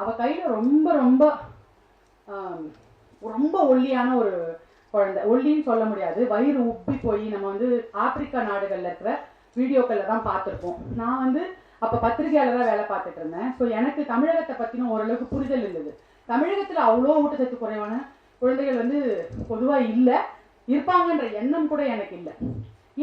அவ கையில ரொம்ப ரொம்ப ரொம்ப ஒல்லியான ஒரு குழந்தை. ஒல்லின்னு சொல்ல முடியாது, வயிறு உப்பி போய் நம்ம வந்து ஆப்பிரிக்கா நாடுகள்ல இருக்கிற வீடியோக்கள்ல தான் பார்த்துருப்போம். நான் வந்து அப்போ பத்திரிகையாளராக வேலை பார்த்துட்டு இருந்தேன். ஸோ எனக்கு தமிழகத்தை பற்றின ஓரளவுக்கு புரிதல் இருந்தது. தமிழகத்தில் அவ்வளோ ஊட்டச்சத்து குறைவான குழந்தைகள் வந்து பொதுவாக இல்லை, இருப்பாங்கன்ற எண்ணம் கூட எனக்கு இல்லை.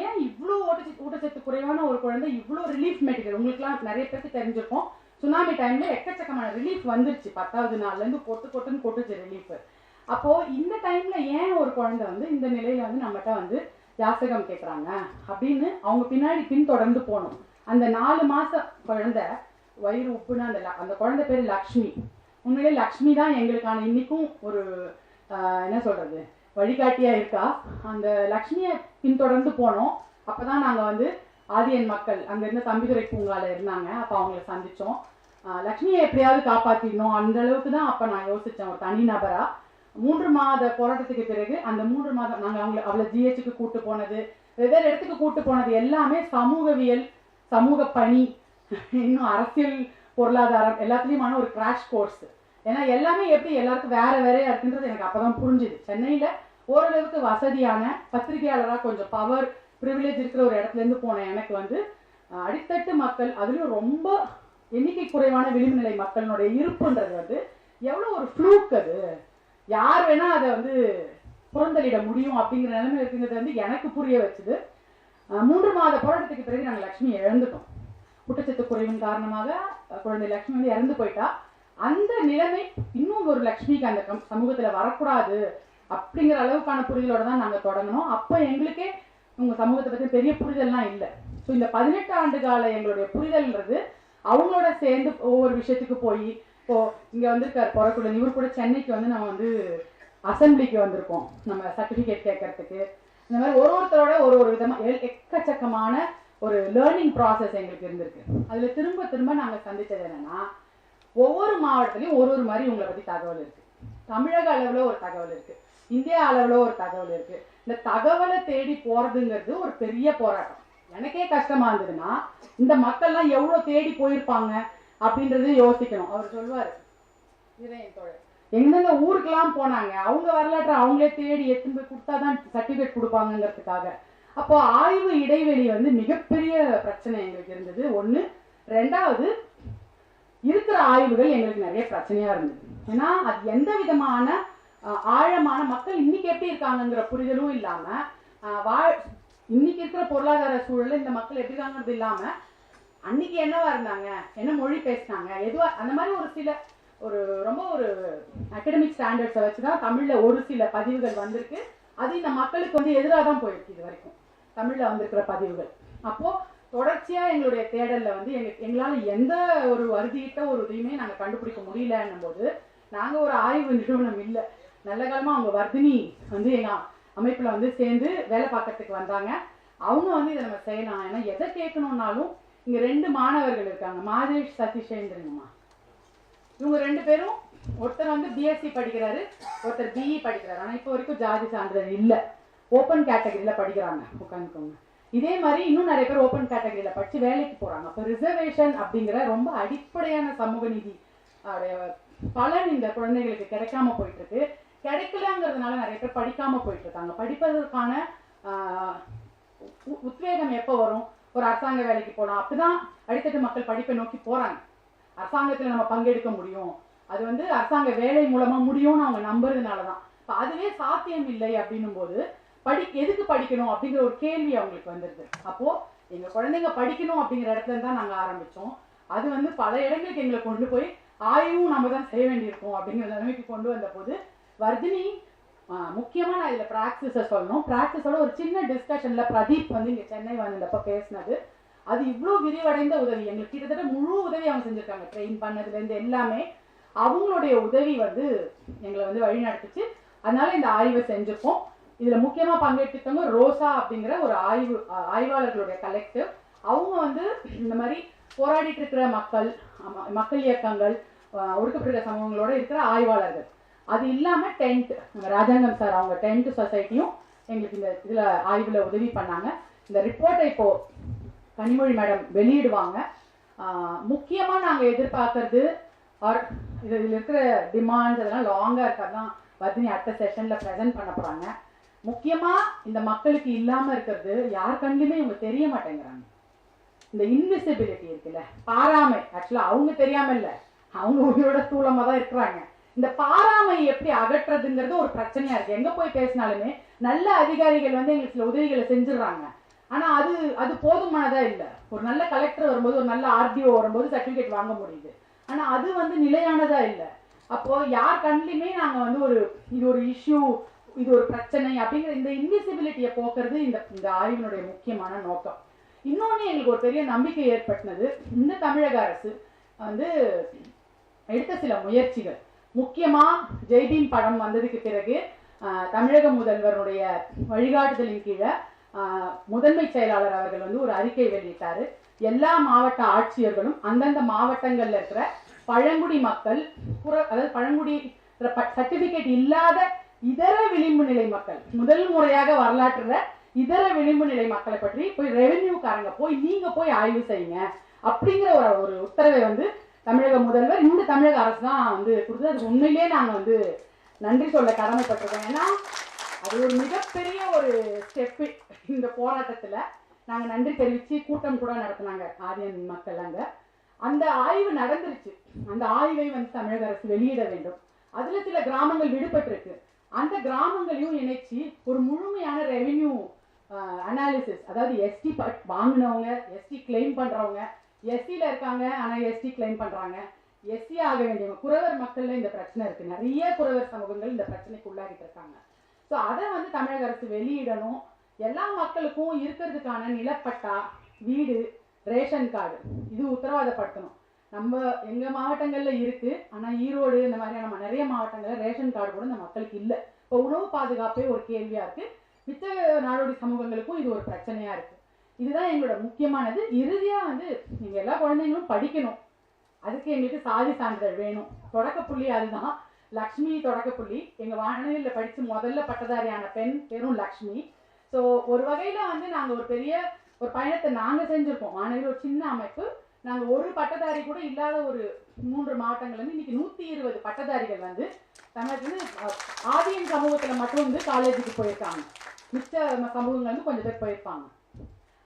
ஏன் இவ்வளோ ஊட்டச்சத்து குறைவான ஒரு குழந்தை இவ்வளோ ரிலீஃப் மெட்டீரியல், உங்களுக்குலாம் நிறைய பேருக்கு தெரிஞ்சிருக்கும், சுனாமி டைம்ல எக்கச்சக்கமான ரிலீஃப் வந்துருச்சு, 10வது நாள்லேருந்து கொட்டுன்னு கொட்டுச்சு ரிலீஃப். அப்போ இந்த டைம்ல ஏன் ஒரு குழந்தை வந்து இந்த நிலையில வந்து நம்மகிட்ட வந்து யாசகம் கேட்குறாங்க அப்படின்னு அவங்க பின்னாடி பின்தொடர்ந்து போனோம். அந்த 4 மாச குழந்தை வயிறு உப்புனா அந்த குழந்தை பேர் லக்ஷ்மி. உண்மையிலே லக்ஷ்மி தான் எங்களுக்கான இன்னைக்கும் ஒரு என்ன சொல்றது வழிகாட்டியா இருக்கா. அந்த லக்ஷ்மியை பின்தொடர்ந்து போனோம். அப்பதான் நாங்க வந்து ஆதியன் மக்கள் அங்க இருந்த தம்பிதுரை பூங்கால இருந்தாங்க. அப்ப அவங்களை சந்திச்சோம். லக்ஷ்மியை எப்படியாவது காப்பாத்திடணும் அந்த அளவுக்கு தான் அப்ப நான் யோசிச்சேன் ஒரு தனி நபரா. 3 மாத போராட்டத்துக்கு பிறகு அந்த 3 மாதம் நாங்க அவளை ஜிஹெச்சுக்கு கூட்டு போனது, வெவ்வேறு இடத்துக்கு கூட்டு போனது எல்லாமே சமூகவியல், சமூக பணி, இன்னும் அரசியல், பொருளாதாரம் எல்லாத்துலயுமான ஒரு கிராஷ் கோர்ஸ். ஏன்னா எல்லாமே எப்படி எல்லாருக்கும் வேற வேறையா இருக்குன்றது எனக்கு அப்பதான் புரிஞ்சுது. சென்னையில ஓரளவுக்கு வசதியான பத்திரிகையாளராக கொஞ்சம் பவர் ப்ரிவிலேஜ் இருக்கிற ஒரு இடத்துல இருந்து போன எனக்கு வந்து அடித்தட்டு மக்கள், அதுலயும் ரொம்ப எண்ணிக்கை குறைவான விளிம்பு நிலை மக்களுடைய இருப்புன்றது வந்து எவ்வளவு ஒரு ஃப்ளூக், அது யார் வேணா அதை வந்து புறந்தளிட முடியும் அப்படிங்கிற நிலைமை இருக்குங்கிறது வந்து எனக்கு புரிய வச்சுது. 3 மாத போராட்டத்துக்கு பிறகு நாங்கள் லக்ஷ்மி இழந்துட்டோம். ஊட்டச்சத்து குறைவின் காரணமாக குழந்தை லக்ஷ்மி வந்து இறந்து போயிட்டா. அந்த நிலைமை இன்னும் ஒரு லக்ஷ்மிக்கு அந்த சமூகத்துல வரக்கூடாது அப்படிங்கிற அளவுக்கான புரிதலோட தான் நாங்க தொடங்கணும். அப்ப எங்களுக்கே உங்க சமூகத்தை பத்தி பெரிய புரிதல்லாம் இல்லை. ஸோ இந்த 18 ஆண்டு கால எங்களுடைய புரிதல்ன்றது அவங்களோட சேர்ந்து ஒவ்வொரு விஷயத்துக்கு போய், இப்போ இங்க வந்திருக்காரு பொறக்குள்ள இவர் கூட சென்னைக்கு வந்து நம்ம வந்து அசம்பிளிக்கு வந்திருக்கோம் நம்ம சர்டிபிகேட் கேட்கறதுக்கு. இந்த மாதிரி ஒருத்தரோட ஒரு விதமா எக்கச்சக்கமான ஒரு லேர்னிங் ப்ராசஸ் எங்களுக்கு இருந்திருக்கு. அதுல திரும்ப திரும்ப நாங்க சந்திச்சது என்னன்னா, ஒவ்வொரு மாவட்டத்திலையும் ஒரு மாதிரி உங்களை பத்தி தகவல் இருக்கு. தமிழக அளவுல ஒரு தகவல் இருக்கு, இந்தியா அளவுல ஒரு தகவல் இருக்கு. இந்த தகவலை தேடி போறதுங்கிறது ஒரு பெரிய போராட்டம். எனக்கே கஷ்டமா இருந்ததுன்னா இந்த மக்கள்லாம் எவ்வளவு தேடி போயிருப்பாங்க அப்படின்றது யோசிக்கணும். அவர் சொல்லுவாரு, எந்தெந்த ஊருக்கெல்லாம் போனாங்க, அவங்க வரலாற்றை அவங்களே தேடி எடுத்துன்னு போய் கொடுத்தாதான் சர்டிபிகேட் கொடுப்பாங்கிறதுக்காக. அப்போ ஆய்வு இடைவெளி வந்து மிகப்பெரிய பிரச்சனை எங்களுக்கு இருந்தது ஒண்ணு. 2வது, இருக்கிற ஆய்வுகள் எங்களுக்கு நிறைய பிரச்சனையா இருந்தது. ஏன்னா அது எந்த விதமான ஆழமான மக்கள் இன்னைக்கு எப்படி இருக்காங்கிற புரிதலும் இல்லாம, இன்னைக்கு இருக்கிற பொருளாதார சூழல்ல இந்த மக்கள் எப்படி இருக்காங்கிறது இல்லாம, அன்னைக்கு என்னவா இருந்தாங்க, என்ன மொழி பேசினாங்க, எதுவா அந்த மாதிரி ஒரு சில ஒரு ரொம்ப ஒரு அகடமிக் ஸ்டாண்டர்ட்ஸை வச்சுதான் தமிழ்ல ஒரு சில பதிவுகள் வந்திருக்கு. அது இந்த மக்களுக்கு வந்து எதிராக தான் போயிருக்கு இது வரைக்கும் தமிழ்ல வந்திருக்கிற பதிவுகள். அப்போ தொடர்ச்சியா எங்களுடைய தேடல்ல வந்து எங்களால எந்த ஒரு வருதியிட்ட ஒரு இதையுமே நாங்க கண்டுபிடிக்க முடியலன்னும் போது, நாங்க ஒரு ஆய்வு நிறுவனம் இல்லை, நல்ல காலமா அவங்க வர்தினி வந்து எங்க அமைப்புல வந்து சேர்ந்து வேலை பார்க்கறதுக்கு வந்தாங்க. அவங்க வந்து இதை நம்ம செய்யலாம், ஏன்னா எதை கேட்கணும்னாலும் இங்க 2 மாணவர்கள் இருக்காங்க, மாதேஷ் சதீஷேந்திரங்கம்மா. இவங்க 2 பேரும், ஒருத்தர் வந்து பிஎஸ்சி படிக்கிறாரு, ஒருத்தர் பிஇ படிக்கிறாரு. ஆனா இப்போ வரைக்கும் ஜாதி சான்றிதழ் இல்லை, ஓப்பன் கேட்டகரியில படிக்கிறாங்க, உட்காந்துக்கோங்க. இதே மாதிரி இன்னும் நிறைய பேர் ஓப்பன் கேட்டகரியில படிச்சு வேலைக்கு போறாங்க. அப்ப ரிசர்வேஷன் அப்படிங்கிற ரொம்ப அடிப்படையான சமூக நீதி பலன் இந்த குழந்தைகளுக்கு கிடைக்காம போயிட்டு இருக்கு. கிடைக்கலங்கிறதுனால நிறைய பேர் படிக்காம போயிட்டு இருக்காங்க. படிப்பதற்கான உத்வேகம் எப்ப வரும், ஒரு அரசாங்க வேலைக்கு போலாம், அப்படிதான் அடித்தட்டு மக்கள் படிப்பை நோக்கி போறாங்க. அரசாங்கத்துல நம்ம பங்கெடுக்க முடியும், அது வந்து அரசாங்க வேலை மூலமா முடியும்னு அவங்க நம்புறதுனாலதான். அதுவே சாத்தியம் இல்லை அப்படின்னும் போது எதுக்கு படிக்கணும் அப்படிங்கிற ஒரு கேள்வி அவங்களுக்கு வந்துருது. அப்போ எங்க குழந்தைங்க படிக்கணும் அப்படிங்கிற இடத்துல தான் நாங்க ஆரம்பிச்சோம். அது வந்து பல இடங்களுக்கு எங்களை கொண்டு போய் ஆய்வும் நம்ம தான் செய்ய வேண்டியிருக்கோம் அப்படிங்கிற நிலைமைக்கு கொண்டு வந்த போது, வர்தினி முக்கியமா நான் இதுல பிராக்டிஸ சொல்லணும். பிராக்டிஸோட ஒரு சின்ன டிஸ்கஷன்ல பிரதீப் வந்து இங்க சென்னை வந்தப்ப பேசினது, அது இவ்வளவு விரிவடைந்த உதவி. எங்களுக்கு கிட்டத்தட்ட முழு உதவி அவங்க செஞ்சிருக்காங்க, ட்ரெயின் பண்ணதுல இருந்து எல்லாமே. அவங்களுடைய உதவி வந்து எங்களை வந்து வழி நடத்துச்சு. அதனால இந்த ஆய்வை செஞ்சிருக்கோம். இதுல முக்கியமா பங்கெடுத்துக்கவங்க ரோசா அப்படிங்கிற ஒரு ஆய்வாளர்களுடைய கலெக்டிவ். அவங்க வந்து இந்த மாதிரி போராடிட்டு இருக்கிற மக்கள் இயக்கங்கள், ஒடுக்கப்பட்ட சமூகங்களோட இருக்கிற ஆய்வாளர்கள். அது இல்லாம டென்ட், ராஜாங்கம் சார் அவங்க டென்ட் சொசைட்டியும் எங்களுக்கு இந்த இதுல ஆய்வுல உதவி பண்ணாங்க. இந்த ரிப்போர்ட்டை இப்போ கனிமொழி மேடம் வெளியிடுவாங்க. முக்கியமா நாங்க எதிர்பார்க்கறது இதில் இருக்கிற டிமாண்ட்ஸ் அதெல்லாம் லாங்காக இருக்கிறதான் வர்தினி அடுத்த செஷனில் ப்ரெசென்ட் பண்ண போகிறாங்க. முக்கியமாக இந்த மக்களுக்கு இல்லாமல் இருக்கிறது யார் கண்ணுலையுமே இவங்க தெரிய மாட்டேங்கிறாங்க. இந்த இன்விசிபிலிட்டி இருக்குல்ல, பாராமை. ஆக்சுவலாக அவங்க தெரியாமல் இல்லை, அவங்க உயிரோட ஸ்தூலமாக தான் இருக்கிறாங்க. இந்த பாராமை எப்படி அகற்றுறதுங்கிறது ஒரு பிரச்சனையா இருக்கு. எங்க போய் பேசினாலுமே நல்ல அதிகாரிகள் வந்து எங்களுக்கு சில உதவிகளை செஞ்சிடறாங்க. ஆனா அது போதுமானதா இல்லை. ஒரு நல்ல கலெக்டர் வரும்போது, ஒரு நல்ல ஆர்டிஓ வரும்போது சர்டிபிகேட் வாங்க முடியுது. ஆனா அது வந்து நிலையானதா இல்லை. அப்போ யார் கண்ணிலுமே நாங்க வந்து இது ஒரு இஷ்யூ, இது ஒரு பிரச்சனை அப்படிங்கிற இந்த இன்விசிபிலிட்டியை போக்குறது இந்த ஆய்வினுடைய முக்கியமான நோக்கம். இன்னொன்னு எங்களுக்கு ஒரு பெரிய நம்பிக்கை ஏற்பட்டது, இந்த தமிழக அரசு வந்து எடுத்த சில முயற்சிகள். முக்கியமா ஜெய்பீம் படம் வந்ததுக்கு பிறகு தமிழக முதல்வருடைய வழிகாட்டுதலின் கீழே முதன்மை செயலாளர் அவர்கள் வந்து ஒரு அறிக்கை வெளியிட்டாரு. எல்லா மாவட்ட ஆட்சியர்களும் அந்தந்த மாவட்டங்கள்ல இருக்கிற பழங்குடி மக்கள், அதாவது பழங்குடி சர்டிபிகேட் இல்லாத இதர விளிம்பு நிலை மக்கள், முதல் முறையாக வரலாற்றுல இதர விளிம்பு நிலை மக்களை பற்றி போய் ரெவென்யூக்காரங்க நீங்க போய் ஆய்வு செய்யுங்க அப்படிங்கிற ஒரு உத்தரவை வந்து தமிழக முதல்வர் இந்த தமிழக அரசு தான் வந்து கொடுத்து, அதுக்கு உண்மையிலேயே நாங்க வந்து நன்றி சொல்ல கடமைப்பட்டிருக்கோம். ஏன்னா அது ஒரு மிகப்பெரிய ஒரு ஸ்டெப்பு. இந்த போராட்டத்துல நாங்க நன்றி தெரிவிச்சு கூட்டம் கூட நடத்தினாங்க ஆரியன் மக்கள். அந்த ஆய்வு நடந்துருச்சு. அந்த ஆய்வை வந்து தமிழக அரசு வெளியிட வேண்டும். அதுல சில கிராமங்கள் விடுபட்டிருக்கு. அந்த கிராமங்களையும் இணைச்சு ஒரு முழுமையான ரெவென்யூ அனாலிசிஸ், அதாவது எஸ்டி வாங்கினவங்க, எஸ்டி கிளைம் பண்றவங்க, எஸ்சியில இருக்காங்க ஆனா எஸ்டி கிளைம் பண்றாங்க, எஸ்சி ஆக வேண்டியவங்க, குறவர் மக்கள்ல இந்த பிரச்சனை இருக்கு. நிறைய குறவர் சமூகங்கள் இந்த பிரச்சனைக்கு உள்ளாகிட்டு இருக்காங்க. ஸோ அதை வந்து தமிழக அரசு வெளியிடணும். எல்லா மக்களுக்கும் இருக்கிறதுக்கான நிலப்பட்டா, வீடு, ரேஷன் கார்டு இது உத்தரவாதப்படுத்தணும். நம்ம எங்க மாவட்டங்கள்ல இருக்கு, ஆனா ஈரோடு இந்த மாதிரியான நிறைய மாவட்டங்கள்ல ரேஷன் கார்டு கூட இந்த மக்களுக்கு இல்லை. இப்போ உணவு பாதுகாப்பே ஒரு கேள்வியா இருக்கு. மிச்ச நாடோடி சமூகங்களுக்கும் இது ஒரு பிரச்சனையா இருக்கு. இதுதான் எங்களோட முக்கியமானது. இறுதியா வந்து நீங்க எல்லா குழந்தைங்களும் படிக்கணும், அதுக்கு எங்களுக்கு சாதி சான்றிதழ் வேணும். தொடக்கப்புள்ளி அதுதான். லக்ஷ்மி தொடக்கப்புள்ளி. எங்க வானொலியில படிச்சு முதல்ல பட்டதாரியான பெண் பேரும் லக்ஷ்மி. ஸோ ஒரு வகையில வந்து நாங்க ஒரு பெரிய ஒரு பயணத்தை நாங்க செஞ்சிருக்கோம். வானொலியில் ஒரு சின்ன அமைப்பு. நாங்க ஒரு பட்டதாரி கூட இல்லாத ஒரு 3 மாவட்டங்கள் வந்து இன்னைக்கு 120 பட்டதாரிகள் வந்து தமிழகத்துல ஆதியின் சமூகத்துல மட்டும் வந்து காலேஜுக்கு போயிருக்காங்க. மிச்ச சமூகங்கள் வந்து கொஞ்சம் பேர் போயிருப்பாங்க.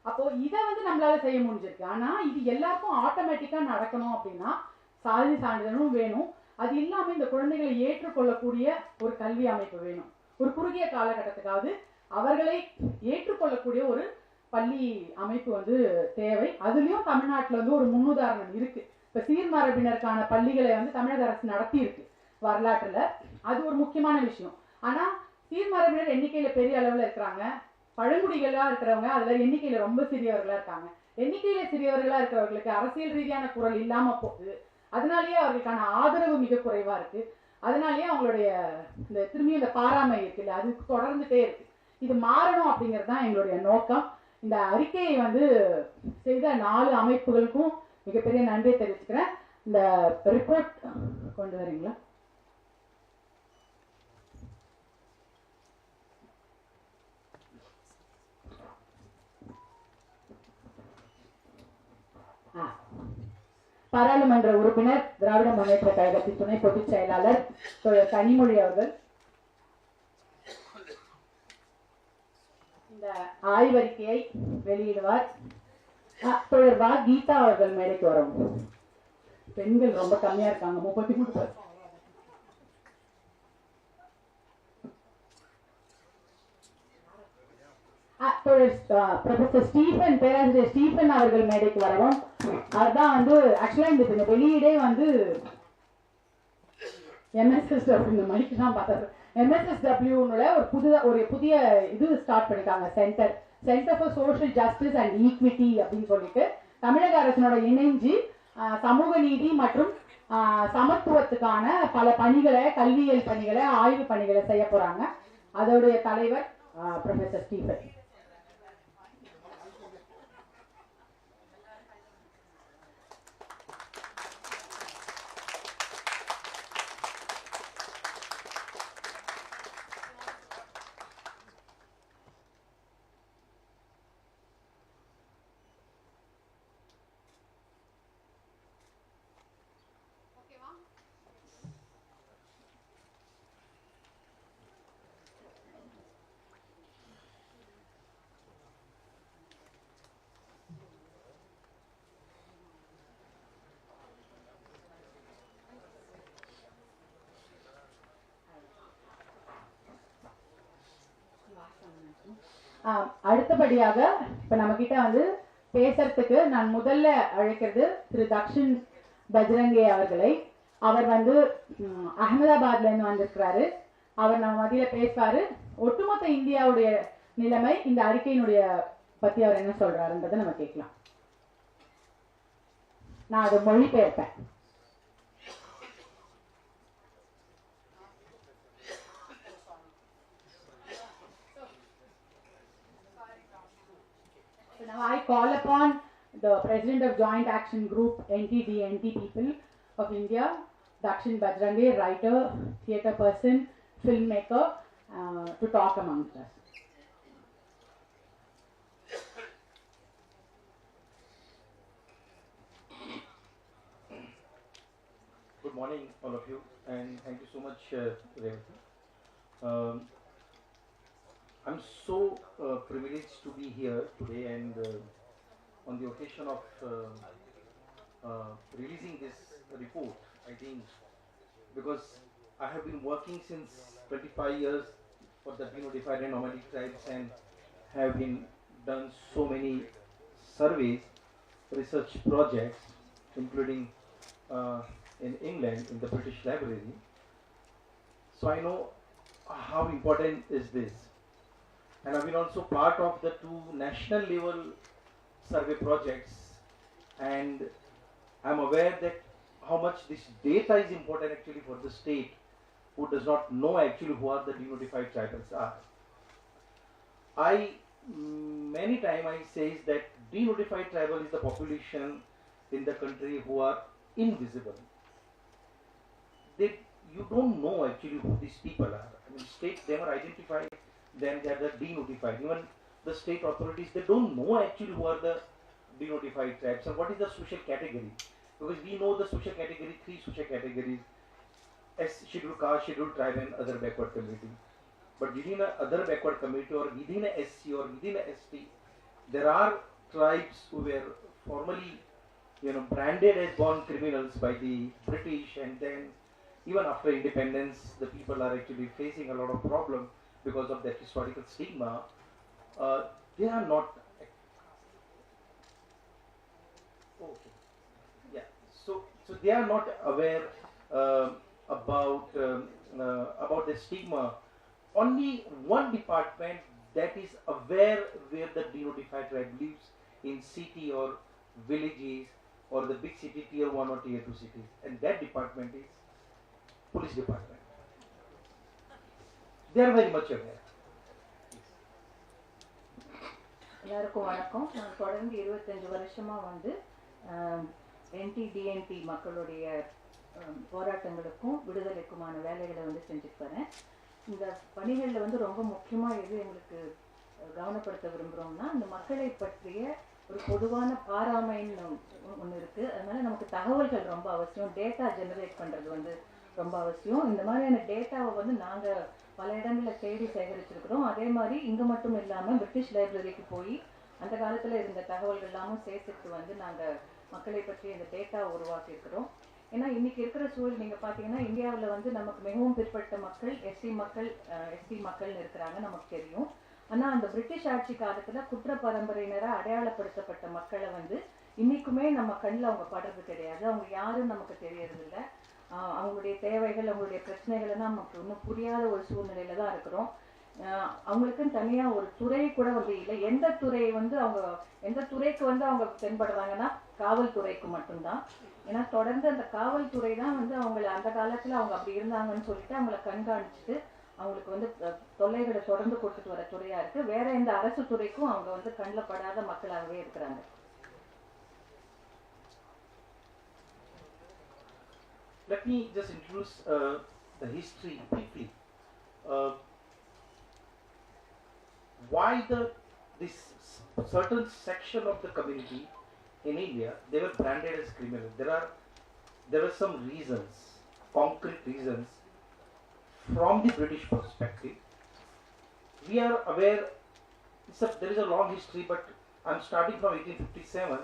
அப்போ இதை வந்து நம்மளால செய்ய முடிஞ்சிருக்கு. ஆனா இது எல்லாருக்கும் ஆட்டோமேட்டிக்கா நடக்கணும் அப்படின்னா சாதி சான்றிதழும் வேணும். அது இல்லாம இந்த குழந்தைகளை ஏற்றுக்கொள்ளக்கூடிய ஒரு கல்வி அமைப்பு வேணும். ஒரு குறுகிய காலகட்டத்துக்காவது அவர்களை ஏற்றுக்கொள்ளக்கூடிய ஒரு பள்ளி அமைப்பு வந்து தேவை. அதுலயும் தமிழ்நாட்டுல வந்து ஒரு முன்னுதாரணம் இருக்கு. இப்ப சீர்மரபினருக்கான பள்ளிகளை வந்து தமிழக அரசு நடத்தி இருக்கு வரலாற்றுல. அது ஒரு முக்கியமான விஷயம். ஆனா சீர்மரபினர் எண்ணிக்கையில பெரிய அளவுல இருக்கிறாங்க. பழங்குடிகளா இருக்கிறவங்க அதுல எண்ணிக்கையில ரொம்ப சிறியவர்களா இருக்காங்க. எண்ணிக்கையில சிறியவர்களா இருக்கிறவர்களுக்கு அரசியல் ரீதியான குரல் இல்லாம போகுது. அதனாலேயே அவர்களுக்கான ஆதரவு மிக குறைவா இருக்கு. அதனாலேயே அவங்களுடைய இந்த திரும்பியும் இந்த பாராமை இருக்குல்ல, அது தொடர்ந்துட்டே இருக்கு. இது மாறணும் அப்படிங்கிறது தான் எங்களுடைய நோக்கம். இந்த அறிக்கையை வந்து செய்த 4 அமைப்புகளுக்கும் மிகப்பெரிய நன்றி தெரிவிச்சுக்கிறேன். இந்த ரிப்போர்ட் கொண்டு வரீங்களா? பாராளுமன்ற உறுப்பினர், திராவிட முன்னேற்ற கழகத்தின் துணை பொதுச் செயலாளர் தோழர் கனிமொழி அவர்கள் இந்த ஆய்வறிக்கையை வெளியிடுவார். தோழர் வா கீதா அவர்கள் மேடைக்கு வரும். பெண்கள் ரொம்ப கம்மியா இருக்காங்க, 33%. ப்ரொஃபசர் ஸ்டீஃபன், பேராசிரியர் ஸ்டீஃபன் அவர்கள் மேடைக்கு வரவும். அதுதான் வந்து ஆக்சுவலா இந்த வெளியீடே வந்து MSSW, இந்த மைக்கு தான் பார்த்தாரு. MSSW ஒரு புதிய இது ஸ்டார்ட் பண்ணிருக்காங்க. Centre for social justice and equity அப்படின்னு சொல்லிட்டு தமிழக அரசினோட இணைஞ்சு சமூக நீதி மற்றும் சமத்துவத்துக்கான பல பணிகளை, கல்வியியல் பணிகளை, ஆய்வு பணிகளை செய்ய போறாங்க. அதோடைய தலைவர் ப்ரொஃபசர் ஸ்டீஃபன். அடுத்தபடியாக இப்ப நம்ம கிட்ட வந்து பேசுறதுக்கு நான் முதல்ல அழைக்கிறது திரு தக்ஷின் பஜ்ரங்கே அவர்களை. அவர் வந்து அகமதாபாத்ல இருந்து வந்திருக்கிறாரு. அவர் நம்ம மத்தியில பேசுவாரு. ஒட்டுமொத்த இந்தியாவுடைய நிலைமை, இந்த அறிக்கையினுடைய பத்தி அவர் என்ன சொல்றாருன்றதை நம்ம கேட்கலாம். நான் அதை மொழிபெயர்ப்பேன். Now I call upon the President of Joint Action Group NTDNT people of India, Dakshin Bajrange, writer, theatre person, filmmaker, to talk amongst us. Good morning, all of you, and thank you so much, Revati. I'm so privileged to be here today, and on the occasion of releasing this report, I think, because I have been working since 25 years for the denotified and nomadic tribes, and have been done so many surveys, research projects, including in England, in the British Library. So I know how important is this. And I've been also part of the 2 national level survey projects, and I'm aware that how much this data is important actually for the state who does not know actually who are the denotified tribals are. Many times I says that denotified tribal is the population in the country who are invisible. You don't know actually who these people are. I mean, state never identify them, they are the denotified. Even the state authorities, they don't know actually who are the denotified tribes and what is the social category. Because we know the social category, 3 social categories, as scheduled caste, scheduled tribe, and other backward community. But within a other backward community, or within a SC, or within a ST, there are tribes who were formerly, branded as born criminals by the British, and then even after independence, the people are actually facing a lot of problem because of that historical stigma. They are not. Okay. Yeah. So they are not aware about the stigma. Only one department that is aware where the denotified tribe lives in city or villages or the big city, tier 1 or tier 2 cities, and that department is police department. They are very much aware. எல்லாருக்கும் வணக்கம். நான் தொடர்ந்து 25 வருஷமா வந்து NTDNT மக்களுடைய போராட்டங்களுக்கும் விடுதலைக்குமான வேலைகளை வந்து செஞ்சுட்டு வரேன். இந்த பணிகளில் வந்து ரொம்ப முக்கியமாக எது எங்களுக்கு கவனப்படுத்த விரும்புகிறோம்னா, இந்த மக்களை பற்றிய ஒரு பொதுவான பாராமைன்னு ஒன்று இருக்குது. அதனால நமக்கு தகவல்கள் ரொம்ப அவசியம். டேட்டா ஜெனரேட் பண்ணுறது வந்து ரொம்ப அவசியம். இந்த மாதிரியான டேட்டாவை வந்து நாங்கள் பல இடங்களில் தேடி சேகரிச்சிருக்கிறோம். அதே மாதிரி இங்கே மட்டும் இல்லாமல் பிரிட்டிஷ் லைப்ரரிக்கு போய் அந்த காலத்தில் இருந்த தகவல்கள் எல்லாமும் சேர்த்துட்டு வந்து நாங்கள் மக்களை பற்றி இந்த டேட்டா உருவாக்கியிருக்கிறோம். ஏன்னா இன்றைக்கி இருக்கிற சூழல் நீங்கள் பார்த்தீங்கன்னா, இந்தியாவில் வந்து நமக்கு மிகவும் பிற்பட்ட மக்கள், எஸ்டி மக்கள்னு இருக்கிறாங்க, நமக்கு தெரியும். ஆனால் அந்த பிரிட்டிஷ் ஆட்சி காலத்தில் குற்ற பரம்பரையினராக அடையாளப்படுத்தப்பட்ட மக்களை வந்து இன்றைக்குமே நம்ம கண்ணில் அவங்க படுறது கிடையாது. அவங்க யாரும் நமக்கு தெரியறதில்லை. அவங்களுடைய தேவைகள், அவங்களுடைய பிரச்சனைகள் எல்லாம் நமக்கு இன்னும் புரியாத ஒரு சூழ்நிலையில தான் இருக்கிறோம். அவங்களுக்குன்னு தனியாக ஒரு துறை கூட வந்து இல்லை. எந்த துறைக்கு வந்து அவங்க தென்படுறாங்கன்னா காவல்துறைக்கு மட்டும்தான். ஏன்னா தொடர்ந்து அந்த காவல்துறை தான் வந்து அவங்கள அந்த காலத்தில் அவங்க அப்படி இருந்தாங்கன்னு சொல்லிட்டு அவங்கள கண்காணிச்சுட்டு அவங்களுக்கு வந்து தொல்லைகளை தொடர்ந்து கொடுத்துட்டு வர துறையாக இருக்குது. வேற எந்த அரசு துறைக்கும் அவங்க வந்து கண்ணில் படாத மக்களாகவே இருக்கிறாங்க. Let me just introduce the history briefly. Why this certain section of the community in India, they were branded as criminals. There were some reasons, concrete reasons from the British perspective. We are aware, there is a long history, but I'm starting from 1857.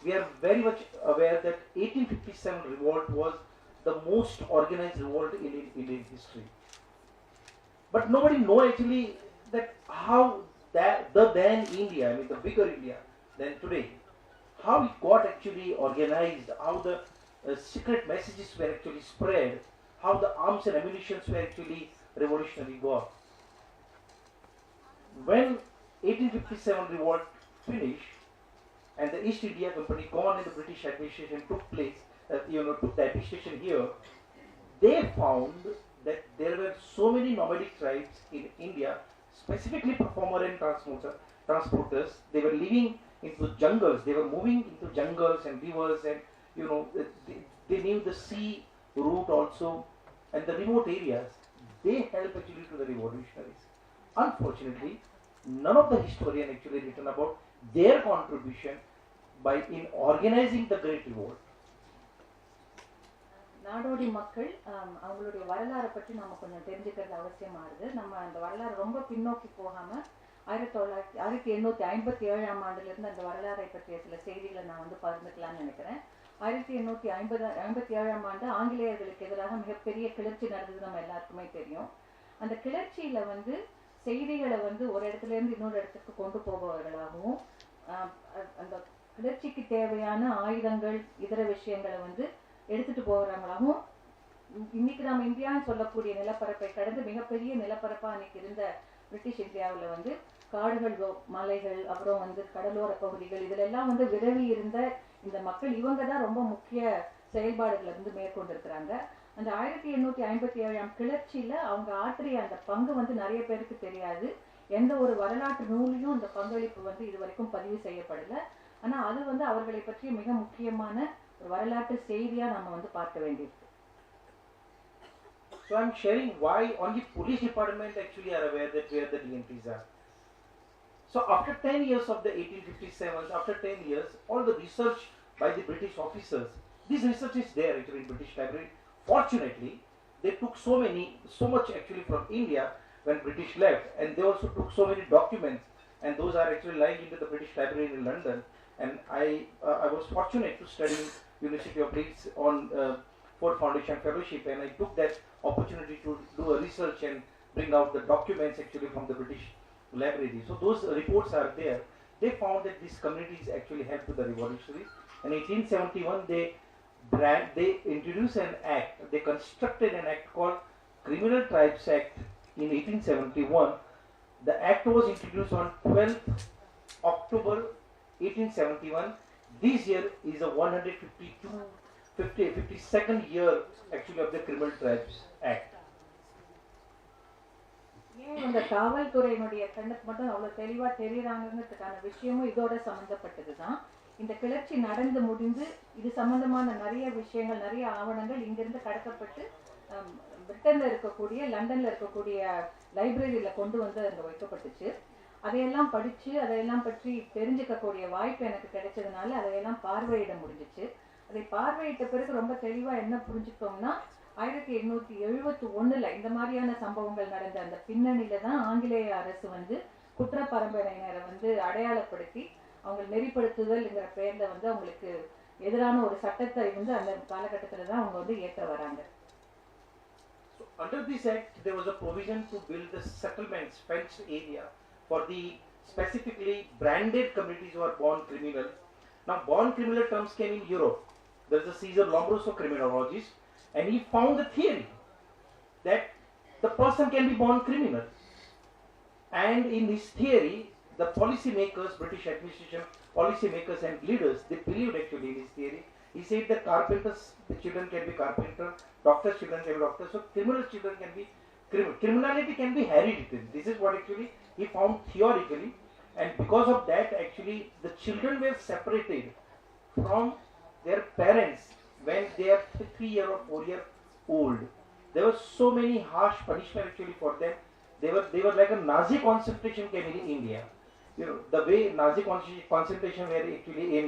We are very much aware that 1857 revolt was the most organized revolt in Indian history. But nobody know actually that how the then India, I mean the bigger India than today, how it got actually organized, how the secret messages were actually spread, how the arms and ammunition were actually revolutionary war. When 1857 revolt finished and the East India Company gone and the British administration took place, took the administration here, they found that there were so many nomadic tribes in India, specifically performer and transporters. They were living into jungles, they were moving into jungles and rivers, and they knew the sea route also, and the remote areas. They helped actually to the revolutionaries. Unfortunately, none of the historians actually written about their contribution in organizing the Great Revolt. நாடோடி மக்கள் அவங்களுடைய வரலாறை பற்றி நம்ம கொஞ்சம் தெரிஞ்சுக்கிறது அவசியமாகுது. நம்ம அந்த வரலாறு ரொம்ப பின்னோக்கி போகாம 1857ஆம் ஆண்டிலிருந்து அந்த வரலாறை பற்றிய சில செய்திகளை நான் வந்து பகிர்ந்துக்கலாம்னு நினைக்கிறேன். 1857ஆம் ஆண்டு ஆங்கிலேயர்களுக்கு எதிராக மிகப்பெரிய கிளர்ச்சி நடந்தது நம்ம எல்லாருக்குமே தெரியும். அந்த கிளர்ச்சியில வந்து செய்திகளை வந்து ஒரு இடத்துல இருந்து இன்னொரு இடத்துக்கு கொண்டு போபவர்களாகவும் அந்த கிளர்ச்சிக்கு தேவையான ஆயுதங்கள் இதர விஷயங்களை வந்து எடுத்துட்டு போகிறவங்களாகவும் இன்னைக்கு நம்ம இந்தியான்னு சொல்லக்கூடிய நிலப்பரப்பை கடந்து மிகப்பெரிய நிலப்பரப்பா அன்னைக்கு இருந்த பிரிட்டிஷ் இந்தியாவில் வந்து காடுகள், மலைகள், அப்புறம் வந்து கடலோர பகுதிகள், இதிலெல்லாம் வந்து விரவி இருந்த இந்த மக்கள் இவங்க தான் ரொம்ப முக்கிய செயல்பாடுகளை வந்து மேற்கொண்டிருக்கிறாங்க. அந்த 1857ஆம் கிளர்ச்சியில அவங்க ஆற்றிய அந்த பங்கு வந்து நிறைய பேருக்கு தெரியாது. எந்த ஒரு வரலாற்று நூலையும் அந்த பங்களிப்பு வந்து இது வரைக்கும் பதிவு செய்யப்படல. ஆனா அது வந்து அவர்களை பற்றிய மிக முக்கியமான ஒரு வரலாற்று செய்தியா நம்ம வந்து பார்க்க வேண்டியிருக்கு. So I'm sharing why only police department actually are aware that where the DNTs are. So after 10 years of the 1857s, after 10 years, all the research by the British officers, this research is there actually in British Library. Fortunately, they took so much actually from India when British left, and they also took so many documents, and those are actually lying into the British Library in London. And I was fortunate to study University of Leeds on Ford Foundation Fellowship, and I took that opportunity to do a research and bring out the documents actually from the British Library. So those reports are there. They found that these communities actually helped to the revolutionaries. In 1871, they introduced an act. They constructed an act called Criminal Tribes Act in 1871. The act was introduced on 12th October 1871. This year is the 152nd year actually of the Criminal Tribes Act. ஏன் இந்த காவல்துறையினுடைய கண்ணுக்கு மட்டும் அவ்வளவு தெளிவா தெரியுறாங்கிறதுக்கான விஷயமும் இதோட சம்பந்தப்பட்டதுதான். இந்த கிளர்ச்சி நடந்து முடிந்து இது சம்பந்தமான நிறைய விஷயங்கள், நிறைய ஆவணங்கள் இங்கிருந்து கடத்தப்பட்டு பிரிட்டன்ல இருக்கக்கூடிய, லண்டன்ல இருக்கக்கூடிய லைப்ரரியில கொண்டு வந்து அங்க வைக்கப்பட்டுச்சு. அதையெல்லாம் படிச்சு அதையெல்லாம் பற்றி தெரிஞ்சுக்கக்கூடிய வாய்ப்பு எனக்கு கிடைச்சதுனால அதையெல்லாம் பார்வையிட முடிஞ்சிச்சு. அதை பார்வையிட்ட பிறகு ரொம்ப தெளிவா என்ன புரிஞ்சுக்கிட்டோம்னா, 1871 இந்த மாதிரியான சம்பவங்கள் நடந்த அந்த பின்னணியில தான் ஆங்கிலேய அரசு வந்து குற்ற பரம்பரையினரை வந்து அடையாளப்படுத்தி அவங்க நெறிப்படுத்துதல்ங்கிற பெயர்ல வந்து அவங்களுக்கு எதிரான ஒரு சட்டத்தை வந்து அந்த காலகட்டத்துல தான் அவங்க வந்து ஏற்ற வராங்க. So under this act there was a provision to build the settlements, fenced area for the specifically branded communities who are born criminal. Now born criminal terms came in Europe. There is a Caesar Lombroso criminologist, and he found the theory that the person can be born criminal. And in his theory, the policy makers, British administration, policy makers and leaders, they believed actually in his theory. He said that carpenters, the children can be carpenter, doctors' children can be doctors, so criminal children can be criminal. Criminality can be hereditary. This is what actually he found theoretically, and because of that actually the children were separated from their parents when they are 3 year or 4 year old. There were so many harsh punishment actually for them. They were like a Nazi concentration camp in India. You know, the way Nazi concentration were actually in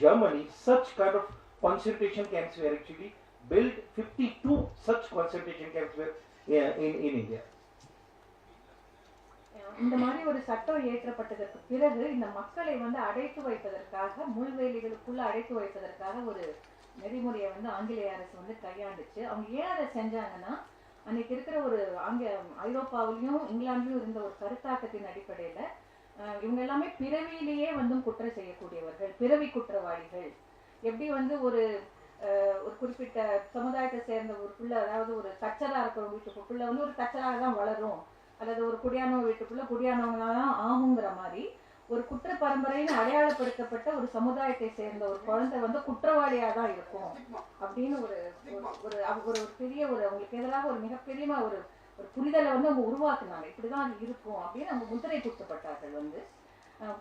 Germany, such kind of concentration camps were actually built. 52 such concentration camps were in India. இந்த மாதிரி ஒரு சட்டம் ஏற்றப்பட்டதற்கு பிறகு இந்த மக்களை வந்து அடைத்து வைப்பதற்காக, முள்வேலிகளுக்குள்ள அடைத்து வைப்பதற்காக ஒரு நெறிமுறையை வந்து ஆங்கிலேய அரசு வந்து கையாண்டுச்சு. அவங்க ஏன் அதை செஞ்சாங்கன்னா, அன்னைக்கு இருக்கிற ஒரு ஐரோப்பாவிலையும் இங்கிலாந்துலையும் இருந்த ஒரு கருத்தாக்கத்தின் அடிப்படையில இவங்க எல்லாமே பிறவியிலேயே வந்து குற்றம் செய்யக்கூடியவர்கள், பிறவி குற்றவாளிகள். எப்படி வந்து ஒரு குறிப்பிட்ட சமுதாயத்தை சேர்ந்த ஒரு பிள்ளை, அதாவது ஒரு தச்சரா இருக்கிற வீட்டு பிள்ளை வந்து ஒரு தச்சராக தான் வளரும், அல்லது ஒரு குடியானவங்க வீட்டுக்குள்ள குடியானவங்க தான் ஆகுங்கிற மாதிரி ஒரு குற்ற பரம்பரைன்னு அடையாளப்படுத்தப்பட்ட ஒரு சமுதாயத்தை சேர்ந்த ஒரு குழந்தை வந்து குற்றவாளியா தான் இருக்கும் அப்படின்னு ஒரு ஒரு பெரிய ஒரு அவங்களுக்கு எதிராக ஒரு மிகப்பெரிய ஒரு புரிதலை வந்து அவங்க உருவாக்குனாங்க. இப்படிதான் அது இருக்கும் அப்படின்னு அவங்க முதிரை குத்தப்பட்டார்கள். வந்து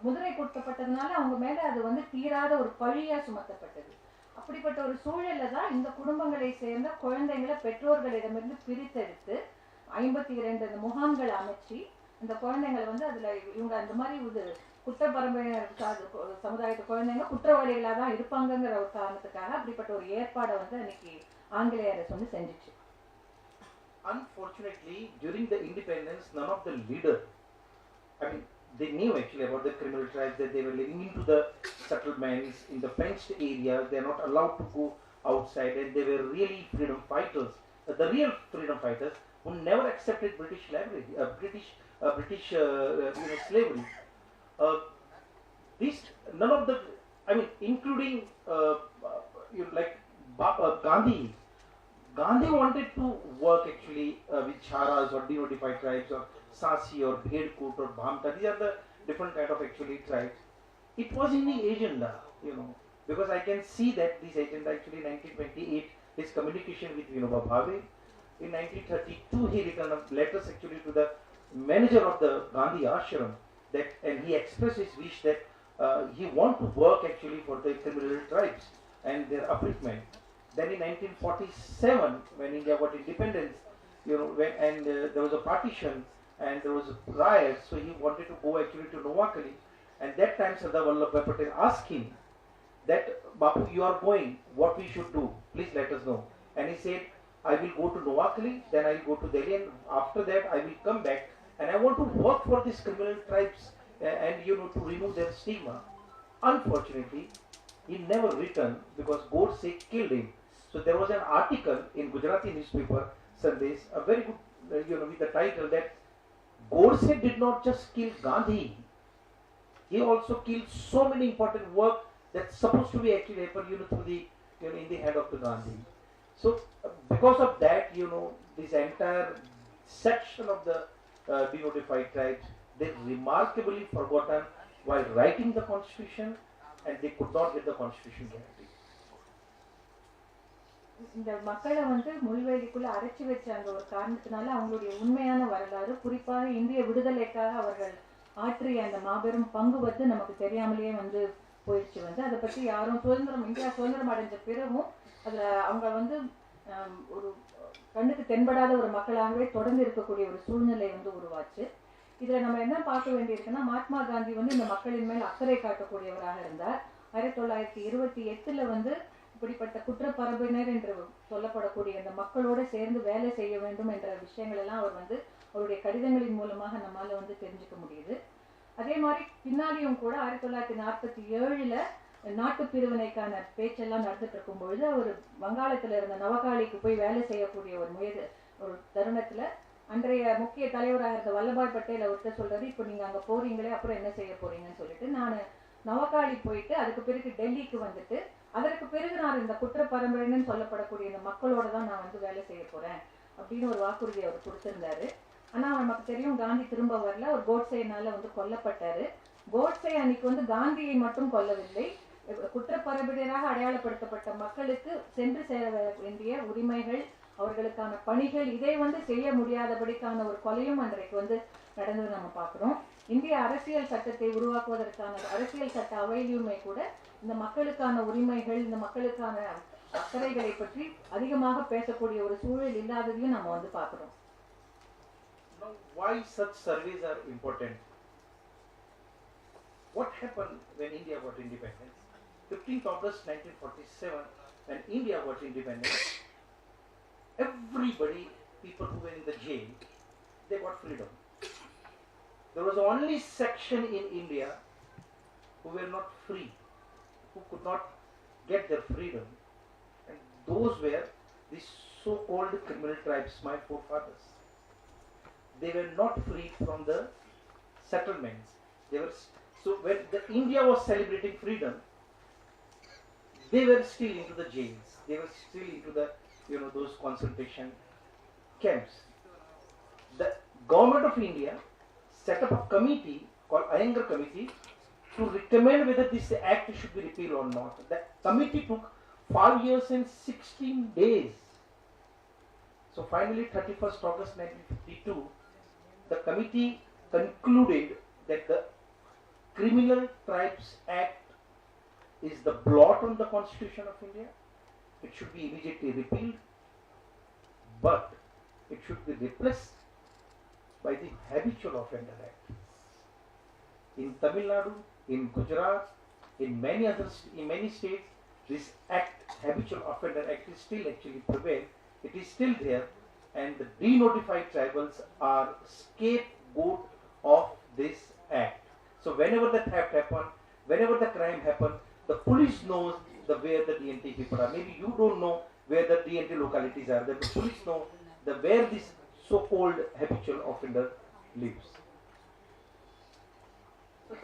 முதிரை குத்தப்பட்டதுனால அவங்க மேல அது வந்து தீராத ஒரு பழியா சுமத்தப்பட்டது. அப்படிப்பட்ட ஒரு சூழல்ல தான் இந்த குடும்பங்களை சேர்ந்த குழந்தைங்களை பெற்றோர்களிடமிருந்து பிரித்தெடுத்து 52 முகாம்கள் அமைச்சு இந்த குழந்தைங்களை வந்து அதுல இவங்க அந்த மாதிரி ஒரு குற்ற பரம்பரையினர் சமுதாயத்து குழந்தைங்க குற்றவாளிகளா தான் இருப்பாங்கங்கிற ஒரு காரணத்துக்காக அப்படிப்பட்ட ஒரு ஏற்பாடை வந்து அன்னைக்கு ஆங்கிலேய அரசு வந்து செஞ்சுச்சு. Unfortunately, during the independence, none of the leaders, I mean, they knew actually about the criminal tribes, that they were living into the settlements, in the fenced areas, they are not allowed to go outside, and they were really freedom fighters, the real freedom fighters, who never accepted British slavery. None of the, I mean, including Gandhi wanted to work actually with Charas or denotified tribes or Sasi or Bhedkut or Bhamta. These are the different kind of actually tribes. It was in the agenda, because I can see that this agenda actually 1928, his communication with Vinoba Bhave. In 1932, he written letters actually to the manager of the Gandhi ashram, and he expressed his wish that he want to work actually for the criminal tribes and their upliftment. Then in 1947, when India got independence, there was a partition and there was a riot, so he wanted to go actually to Noakhali. And that time Sardar Vallabhbhai Patel asked him that, Bapu, you are going, what we should do? Please let us know. And he said, I will go to Noakhali, then I will go to Delhi, and after that I will come back, and I want to work for these criminal tribes and to remove their stigma. Unfortunately, he never returned because Godse killed him. So there was an article in Gujarati newspaper Sandesh, a very good, with the title that Godse did not just kill Gandhi, he also killed so many important work that's supposed to be actually happen, through the, in the hand of the Gandhi. So because of that, this entire section of the denotified tribes, they remarkably forgotten while writing the constitution, and they could not get the constitution guarantee. இந்த மக்களை வந்து முள்வேலிக்குள்ள அரைச்சி வச்ச அந்த ஒரு காரணத்தினால அவங்களுடைய உண்மையான வரலாறு, குறிப்பாக இந்திய விடுதலைக்காக அவர்கள் ஆற்றிய அந்த மாபெரும் பங்கு வந்து நமக்கு தெரியாமலேயே வந்து போயிடுச்சு. வந்து அதை பற்றி யாரும் இந்தியா சுதந்திரம் அடைஞ்ச பிறகும் அதுல அவங்க வந்து ஒரு கண்ணுக்கு தென்படாத ஒரு மக்களாகவே தொடர்ந்து இருக்கக்கூடிய ஒரு சூழ்நிலை வந்து உருவாச்சு. இதுல நம்ம என்ன பார்க்க வேண்டியிருக்குன்னா, மகாத்மா காந்தி வந்து இந்த மக்களின் மேல் அக்கறை காட்டக்கூடியவராக இருந்தார். 1928 வந்து இப்படிப்பட்ட குற்ற பரம்பினர் என்று சொல்லப்படக்கூடிய இந்த மக்களோட சேர்ந்து வேலை செய்ய வேண்டும் என்ற விஷயங்கள் எல்லாம் அவர் வந்து அவருடைய கடிதங்களின் மூலமாக நம்மால வந்து தெரிஞ்சுக்க முடியுது. அதே மாதிரி பின்னாடியும் கூட 1947 நாட்டு பிரிவினைக்கான பேச்செல்லாம் நடந்துட்டு இருக்கும் பொழுது அவர் வங்காளத்துல இருந்த நவகாளிக்கு போய் வேலை செய்யக்கூடிய ஒரு தருணத்துல அன்றைய முக்கிய தலைவராக இருந்த வல்லபாய் பட்டேல் அவர்கிட்ட சொல்றாரு, இப்போ நீங்க அங்க போறீங்களே, அப்புறம் என்ன செய்ய போறீங்கன்னு சொல்லிட்டு, நான் நவகாளி போயிட்டு அதுக்கு பிறகு டெல்லிக்கு வந்துட்டு அதற்கு பிறகு நான் இந்த குற்ற பரம்பரைன்னு சொல்லப்படக்கூடிய இந்த மக்களோட தான் நான் வந்து வேலை செய்ய போறேன் அப்படின்னு ஒரு வாக்குறுதி அவர் கொடுத்திருந்தாரு. ஆனா நமக்கு தெரியும் காந்தி திரும்ப வரல, ஒரு கோட்சேனால வந்து கொல்லப்பட்டாரு. கோட்சே அன்னைக்கு வந்து காந்தியை மட்டும் கொல்லவில்லை, குற்ற பரம்பரையாக அடையாளப்படுத்தப்பட்ட மக்களுக்கு சென்று சேர வேண்டிய உரிமைகள், அவர்களுக்கான பணிகள், இதை வந்து செய்ய முடியாதபடிக்கான ஒரு கொலையும் அன்றைக்கு வந்து நடந்தது நம்ம பார்க்கிறோம். இந்திய அரசியல் சட்டத்தை உருவாக்குவதற்கான அரசியல் சட்ட அவையிலுமே கூட இந்த மக்களுக்கான உரிமைகள், இந்த மக்களுக்கான அக்கறைகளை பற்றி அதிகமாக பேசக்கூடிய ஒரு சூழல் இல்லாததையும் நம்ம வந்து பார்க்கிறோம். Now, why such surveys are important? What happened when India got independence? 15th August 1947, when India got independence, everybody, people who were in the jail, they got freedom. There was only section in India who were not free, who could not get their freedom, and those were the so-called criminal tribes, my forefathers. They were not freed from the settlements. They were so when India was celebrating freedom, they were still into the jails. They were still into the those concentration camps. The government of India set up a committee called Iyengar Committee to recommend whether this act should be repealed or not. The committee took 5 years and 16 days. So finally, 31st August 1952, the committee concluded that the Criminal Tribes Act is the blot on the Constitution of India. It should be immediately repealed, but it should be replaced by the Habitual Offender Act. In Tamil Nadu, in Gujarat, in many states, this act, Habitual Offender Act, is still actually prevail. It is still there, and the denotified tribals are scapegoat of this act. So whenever the theft happen, whenever the crime happen, the police knows where the DNT people are. Maybe you don't know where the DNT localities are. The police know where this so-called habitual offender lives.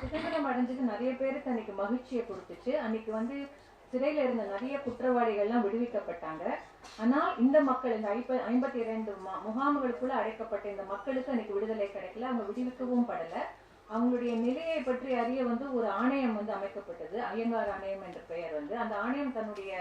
சுதந்திரம் அடைஞ்சது நிறைய பேருக்கு அன்னைக்கு மகிழ்ச்சியை கொடுத்துச்சு. அன்னைக்கு வந்து சிறையில இருந்த நிறைய குற்றவாளிகள்லாம் விடுவிக்கப்பட்டாங்க. ஆனால் இந்த மக்கள் இந்த 52 முகாம்களுக்குள்ள அடைக்கப்பட்ட இந்த மக்களுக்கு அன்னைக்கு விடுதலை கிடைக்கல. அவங்க விடுவிக்கவும் படல. அவங்களுடைய நிலையை பற்றி அறிய வந்து ஒரு ஆணையம் வந்து அமைக்கப்பட்டது. ஐயங்கார் ஆணையம் என்ற பெயர் வந்து அந்த ஆணையம் தன்னுடைய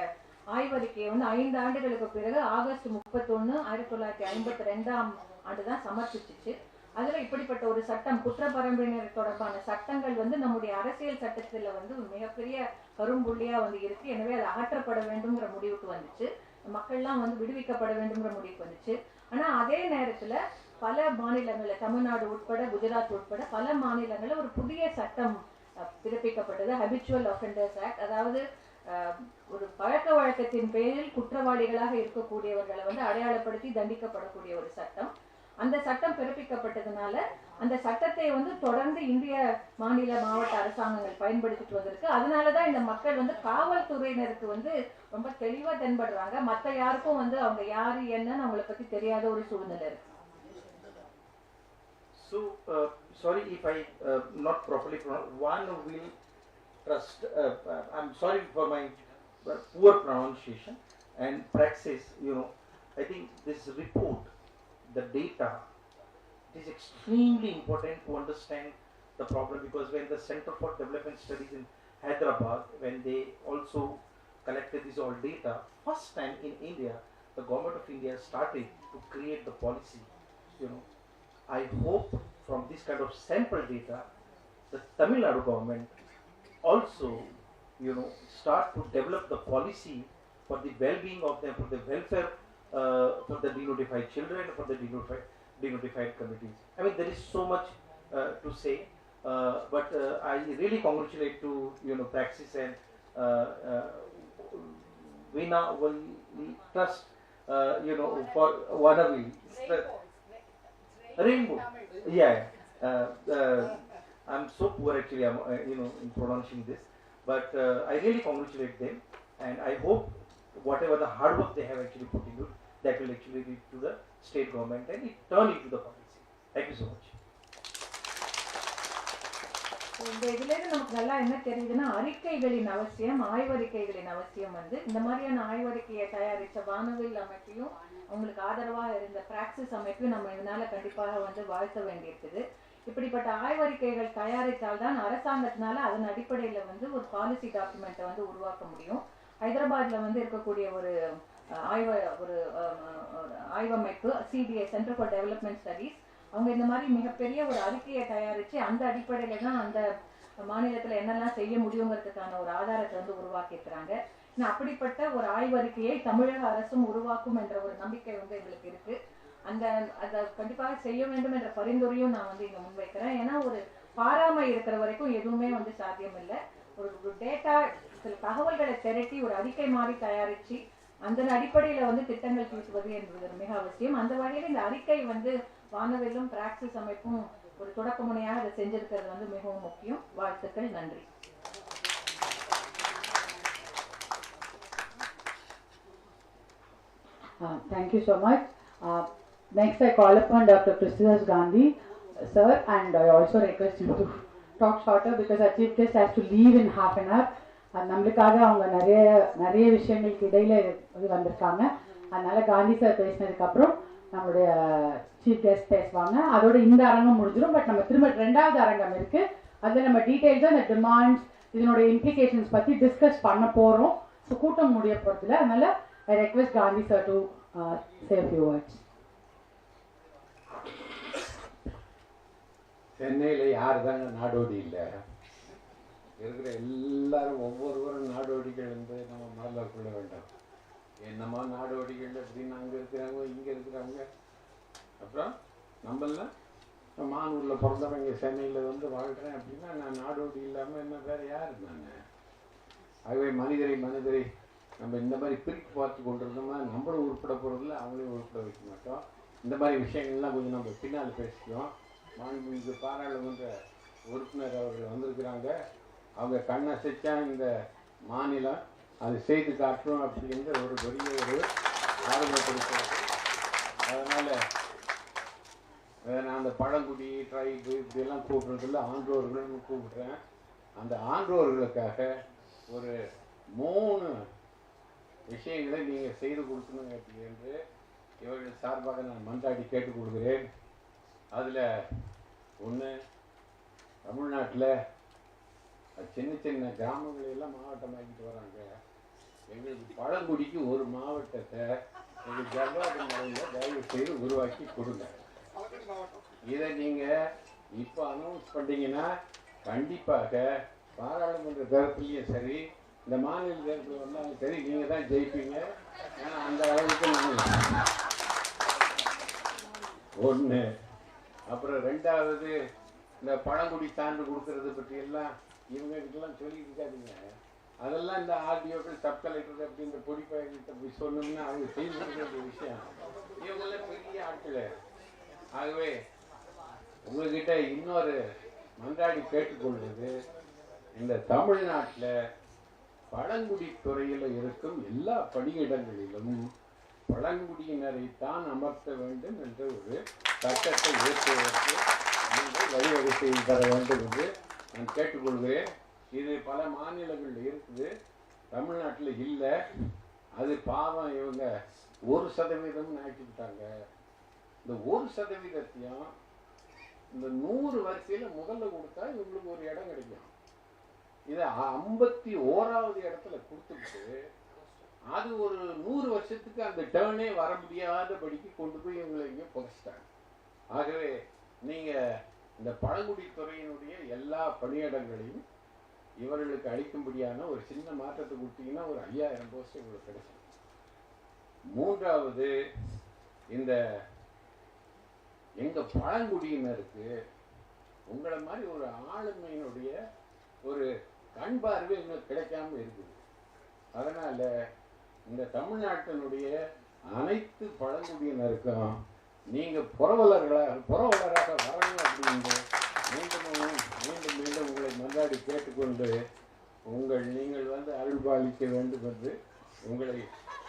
ஆய்வறிக்கையை வந்து 5 ஆண்டுகளுக்கு பிறகு ஆகஸ்ட் 31, 1952ஆம் ஆண்டுதான் சமர்ப்பிச்சிச்சு. அதுல இப்படிப்பட்ட ஒரு சட்டம், குற்ற பரம்பரையினர் தொடர்பான சட்டங்கள் வந்து நம்முடைய அரசியல் சட்டத்துல வந்து மிகப்பெரிய கரும்புள்ளியா வந்து இருக்கு. எனவே அது அகற்றப்பட வேண்டும்ங்கிற முடிவுக்கு வந்துச்சு. மக்கள்லாம் வந்து விடுவிக்கப்பட வேண்டும்ங்கிற முடிவுக்கு வந்துச்சு. ஆனா அதே நேரத்துல பல மாநிலங்கள்ல, தமிழ்நாடு உட்பட, குஜராத் உட்பட பல மாநிலங்கள்ல ஒரு புதிய சட்டம் பிறப்பிக்கப்பட்டது, ஹபிச்சுவல் ஆஃபெண்டர்ஸ் ஆக்ட். அதாவது ஒரு பழக்க வழக்கத்தின் பேரில் குற்றவாளிகளாக இருக்கக்கூடியவர்களை வந்து அடையாளப்படுத்தி தண்டிக்கப்படக்கூடிய ஒரு சட்டம். அந்த சட்டம் பிறப்பிக்கப்பட்டதுனால அந்த சட்டத்தை வந்து தொடர்ந்து இந்திய மாநில மாவட்ட அரசாங்கங்கள் பயன்படுத்திட்டு வந்திருக்கு. அதனாலதான் இந்த மக்கள் வந்து காவல்துறையினருக்கு வந்து ரொம்ப தெளிவா தென்படுறாங்க. மற்ற யாருக்கும் வந்து அவங்க யாரு என்னன்னு அவங்களை பத்தி தெரியாத ஒரு சூழ்நிலை இருக்கு. So, sorry if I not properly pronounce. One will trust. I'm sorry for my poor pronunciation and praxis. I think this report, the data, it is extremely important to understand the problem, because when the Center for Development Studies in Hyderabad, when they also collected this all data, first time in India, the government of India started to create the policy. I hope from this kind of sample data, the Tamil Nadu government also, start to develop the policy for the well-being of them, for the welfare, for the denotified children, for the denotified communities. I mean, there is so much to say, but I really congratulate to Praxis and Veena will trust, for Vanavi. Rainbow. Yeah. I'm so poor actually. I'm in pronouncing this, but I really congratulate them, and I hope whatever the hard work they have actually put into, that will actually lead to the state government and it turn into the policy. Thank you so much. இந்த இதுல நமக்கு நல்லா என்ன தெரியுதுன்னா, அறிக்கைகளின் அவசியம், ஆய்வறிக்கைகளின் அவசியம் வந்து இந்த மாதிரியான ஆய்வறிக்கையை தயாரித்த வானவில் அமைப்பையும் அவங்களுக்கு ஆதரவா இருந்த பிராக்சிஸ் அமைப்பையும் நம்ம இதனால கண்டிப்பாக வந்து வாழ்த்த வேண்டியிருக்குது. இப்படிப்பட்ட ஆய்வறிக்கைகள் தயாரித்தால் தான் அரசாங்கத்தினால அதன் அடிப்படையில வந்து ஒரு பாலிசி டாக்குமெண்ட்டை வந்து உருவாக்க முடியும். ஹைதராபாத்ல வந்து இருக்கக்கூடிய ஒரு ஆய்வமைப்பு CDA, centre for development studies, அவங்க இந்த மாதிரி மிகப்பெரிய ஒரு அறிக்கையை தயாரிச்சு அந்த அடிப்படையில தான் அந்த மாநிலத்துல என்னெல்லாம் செய்ய முடியுங்கிறதுக்கான ஒரு ஆதாரத்தை வந்து உருவாக்கி இருக்கிறாங்க. அப்படிப்பட்ட ஒரு ஆய்வறிக்கையை தமிழக அரசும் உருவாக்கும் என்ற ஒரு நம்பிக்கை வந்து எங்களுக்கு இருக்கு. அதை கண்டிப்பாக செய்ய வேண்டும் என்ற பரிந்துரையும் நான் வந்து இங்க முன்வைக்கிறேன். ஏன்னா ஒரு பாராமை இருக்கிற வரைக்கும் எதுவுமே வந்து சாத்தியம் இல்லை. ஒரு டேட்டா, சில தகவல்களை திரட்டி ஒரு அறிக்கை மாதிரி தயாரிச்சு அந்த அடிப்படையில வந்து திட்டங்கள் தீட்டுவது என்பது மிக அவசியம். அந்த வகையில் இந்த அறிக்கை வந்து வானவில்லும் பிராக்சிஸ் அமைப்பும் ஒரு தொடக்க முனையாக அதை செஞ்சிருக்கிறது வந்து மிகவும் முக்கியம். வாழ்த்துக்கள், நன்றி. Thank you so much. Next, I call upon Dr. Christopher Gandhi, sir, and I also request him to talk shorter because our chief guest has to leave in half an hour. நம்மளுக்காக அவங்க நிறைய விஷயங்களுக்கு இடையில வந்திருக்காங்க. அதனால Gandhi sir பேசினதுக்கு அப்புறம் நம்மளுடைய சீஃப் கெஸ்ட் பேசுவாங்க. அதோட இந்த அரங்கம் முடிஞ்சிடும். பட் நம்ம திரும்ப 2வது அரங்கம் இருக்கு. அதில் நம்ம டீட்டெயில்ஸாக இந்த டிமாண்ட்ஸ் இதனுடைய இம்ப்ளிகேஷன்ஸ் பற்றி டிஸ்கஸ் பண்ண போகிறோம். ஸோ கூட்டம் முடிய போகிறதுல அதனால ஐ request Gandhi sir to say a few words. சென்னையில் யார் தாங்க நாடோடி இல்லை? இருக்கிற எல்லாரும் ஒவ்வொருவரும் நாடோடிகள் வந்து நம்ம மனதில் கொள்ள வேண்டாம். என்னம்மா நாடோடிகள் அப்படின்னு அங்கே இருக்கிறவங்க இங்கே இருக்கிறவங்க. அப்புறம் நம்மள மானூரில் பிறந்தவங்க சென்னையில் வந்து வாழ்கிறேன் அப்படின்னா நான் நாடோடி இல்லாமல் என்ன வேறு யார் நான்? ஆகவே மனிதரை நம்ம இந்த மாதிரி பிரித்து பார்த்து கொண்டு இருந்தோம்னா நம்மளும் உருப்பட போகிறதில்ல, அவங்களையும் உருப்பட வைக்க மாட்டோம். இந்த மாதிரி விஷயங்கள்லாம் கொஞ்சம் நம்ம பின்னால் பேசிக்குவோம். மாண்புமிகு பாராளுமன்ற உறுப்பினர் அவர்கள் வந்திருக்கிறாங்க. அவங்க கண்ணசைச்சா இந்த மாநிலம் அது செய்து காட்டும் அப்படிங்கிற ஒரு பெரிய ஒரு ஆரம்பப்படுத்துறது. அதனால் நான் அந்த பழங்குடி ட்ரைபு இப்படியெல்லாம் கூப்பிட்றதில்ல, ஆன்றோர்கள்னு கூப்பிட்றேன். அந்த ஆன்றோர்களுக்காக ஒரு 3 விஷயங்களை நீங்கள் செய்து கொடுக்கணுங்க என்று இவர்கள் சார்பாக நான் மன்றாடி கேட்டுக் கொடுக்குறேன். அதில் ஒன்று, தமிழ்நாட்டில் சின்ன கிராமங்களெல்லாம் மாவட்டமாக்கிட்டு வராங்க. எங்களுக்கு பழங்குடிக்கு ஒரு மாவட்டத்தை எங்கள் ஜவ்வாது மலையில் தயவு செய்து உருவாக்கி கொடுங்க. இதை நீங்கள் இப்போ அனௌன்ஸ் பண்ணிங்கன்னா கண்டிப்பாக பாராளுமன்ற தரப்புலையும் சரி, இந்த மாநில தேர்தல் வந்தாலும் சரி, நீங்கள் தான் ஜெயிப்பீங்க. ஏன்னா அந்த அளவுக்கு நாங்கள் ஒன்று. அப்புறம் 2வது, இந்த பழங்குடி சான்று கொடுக்கறது பற்றி எல்லாம் இவங்ககிட்டலாம் சொல்லிட்டு இருக்காதுங்க. அதெல்லாம் இந்த ஆர்டிஓக்கள், சப் கலெக்டர் அப்படின்ற பொடிப்பாய்கிட்ட போய் சொன்னோம்னா அவங்க செய்து கொடுக்குற விஷயம். இவங்கெல்லாம் பெரிய ஆட்கள். ஆகவே உங்ககிட்ட இன்னொரு மன்றாடி கேட்டுக்கொள்வது, இந்த தமிழ்நாட்டில் பழங்குடி துறையில் இருக்கும் எல்லா பணியிடங்களிலும் பழங்குடியினரை தான் அமர்த்த வேண்டும் என்ற ஒரு சட்டத்தை ஏற்றுவதற்கு நீங்கள் வழிவகை செய்து தர வேண்டும் என்று நான் கேட்டுக்கொள்கிறேன். இது பல மாநிலங்களில் இருக்குது, தமிழ்நாட்டில் இல்லை. அது பாவம் இவங்க 1% ஆக்கிவிட்டாங்க. இந்த 1%த்தையும் இந்த 100 வரிசையில் முதல்ல கொடுத்தா இவங்களுக்கு ஒரு இடம் கிடைக்கும். இதை 51வது இடத்துல கொடுத்துட்டு அது ஒரு 100 வருஷத்துக்கு அந்த டேர்னே வர முடியாதபடிக்கு கொண்டு போய் இவங்களை இங்கே புதைச்சிட்டாங்க. ஆகவே நீங்கள் இந்த பழங்குடி துறையினுடைய எல்லா பணியிடங்களையும் இவர்களுக்கு அளிக்கும்படியான ஒரு சின்ன மாற்றத்தை கொடுத்தீங்கன்னா ஒரு 5000 போஸ்ட் இவங்களுக்கு கிடைக்கும். 3வது, இந்த எங்கள் பழங்குடியினருக்கு உங்களை மாதிரி ஒரு ஆளுமையினுடைய ஒரு கண் பார்வை இன்னும் கிடைக்காம இருக்குது. அதனால் இந்த தமிழ்நாட்டினுடைய அனைத்து பழங்குடியினருக்கும் நீங்கள் புரவலராக வரணும் அப்படின்னு மீண்டும் உங்களை மன்றாடி கேட்டுக்கொண்டு நீங்கள் வந்து அருள்பாலிக்க வேண்டும் என்று உங்களை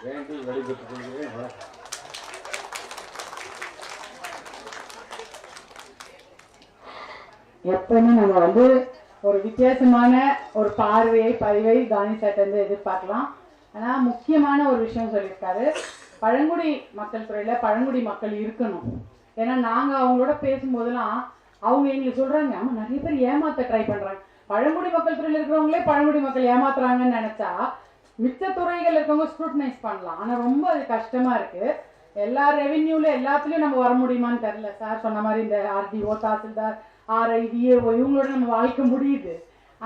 வேண்டி வழிபட்டுக் கொள்கிறேன். வணக்கம். எப்பவுமே நம்ம வந்து ஒரு வித்தியாசமான ஒரு பதிவை காந்தி சார்ட்ட எதிர்பார்க்கலாம். ஆனால் முக்கியமான ஒரு விஷயம் சொல்லியிருக்காரு, பழங்குடி மக்கள் துறையில் பழங்குடி மக்கள் இருக்கணும். ஏன்னா நாங்கள் அவங்களோட பேசும்போதெல்லாம் அவங்க எங்களுக்கு சொல்கிறாங்க, ஆமாம் நிறைய பேர் ஏமாற்ற ட்ரை பண்ணுறாங்க. பழங்குடி மக்கள் துறையில் இருக்கிறவங்களே பழங்குடி மக்கள் ஏமாத்துறாங்கன்னு நினச்சா மிச்ச துறைகள் இருக்கவங்க ஸ்க்ரூட்டனைஸ் பண்ணலாம். ஆனால் ரொம்ப அது கஷ்டமாக இருக்குது. எல்லா ரெவென்யூவில் எல்லாத்துலேயும் நம்ம வர முடியுமான்னு தெரில. சார் சொன்ன மாதிரி இந்த ஆர்டிஓ, தாசில்தார், ஆர்ஐ, விஏஓ இவங்களோட நம்ம வாழ்க்கை முடியுது.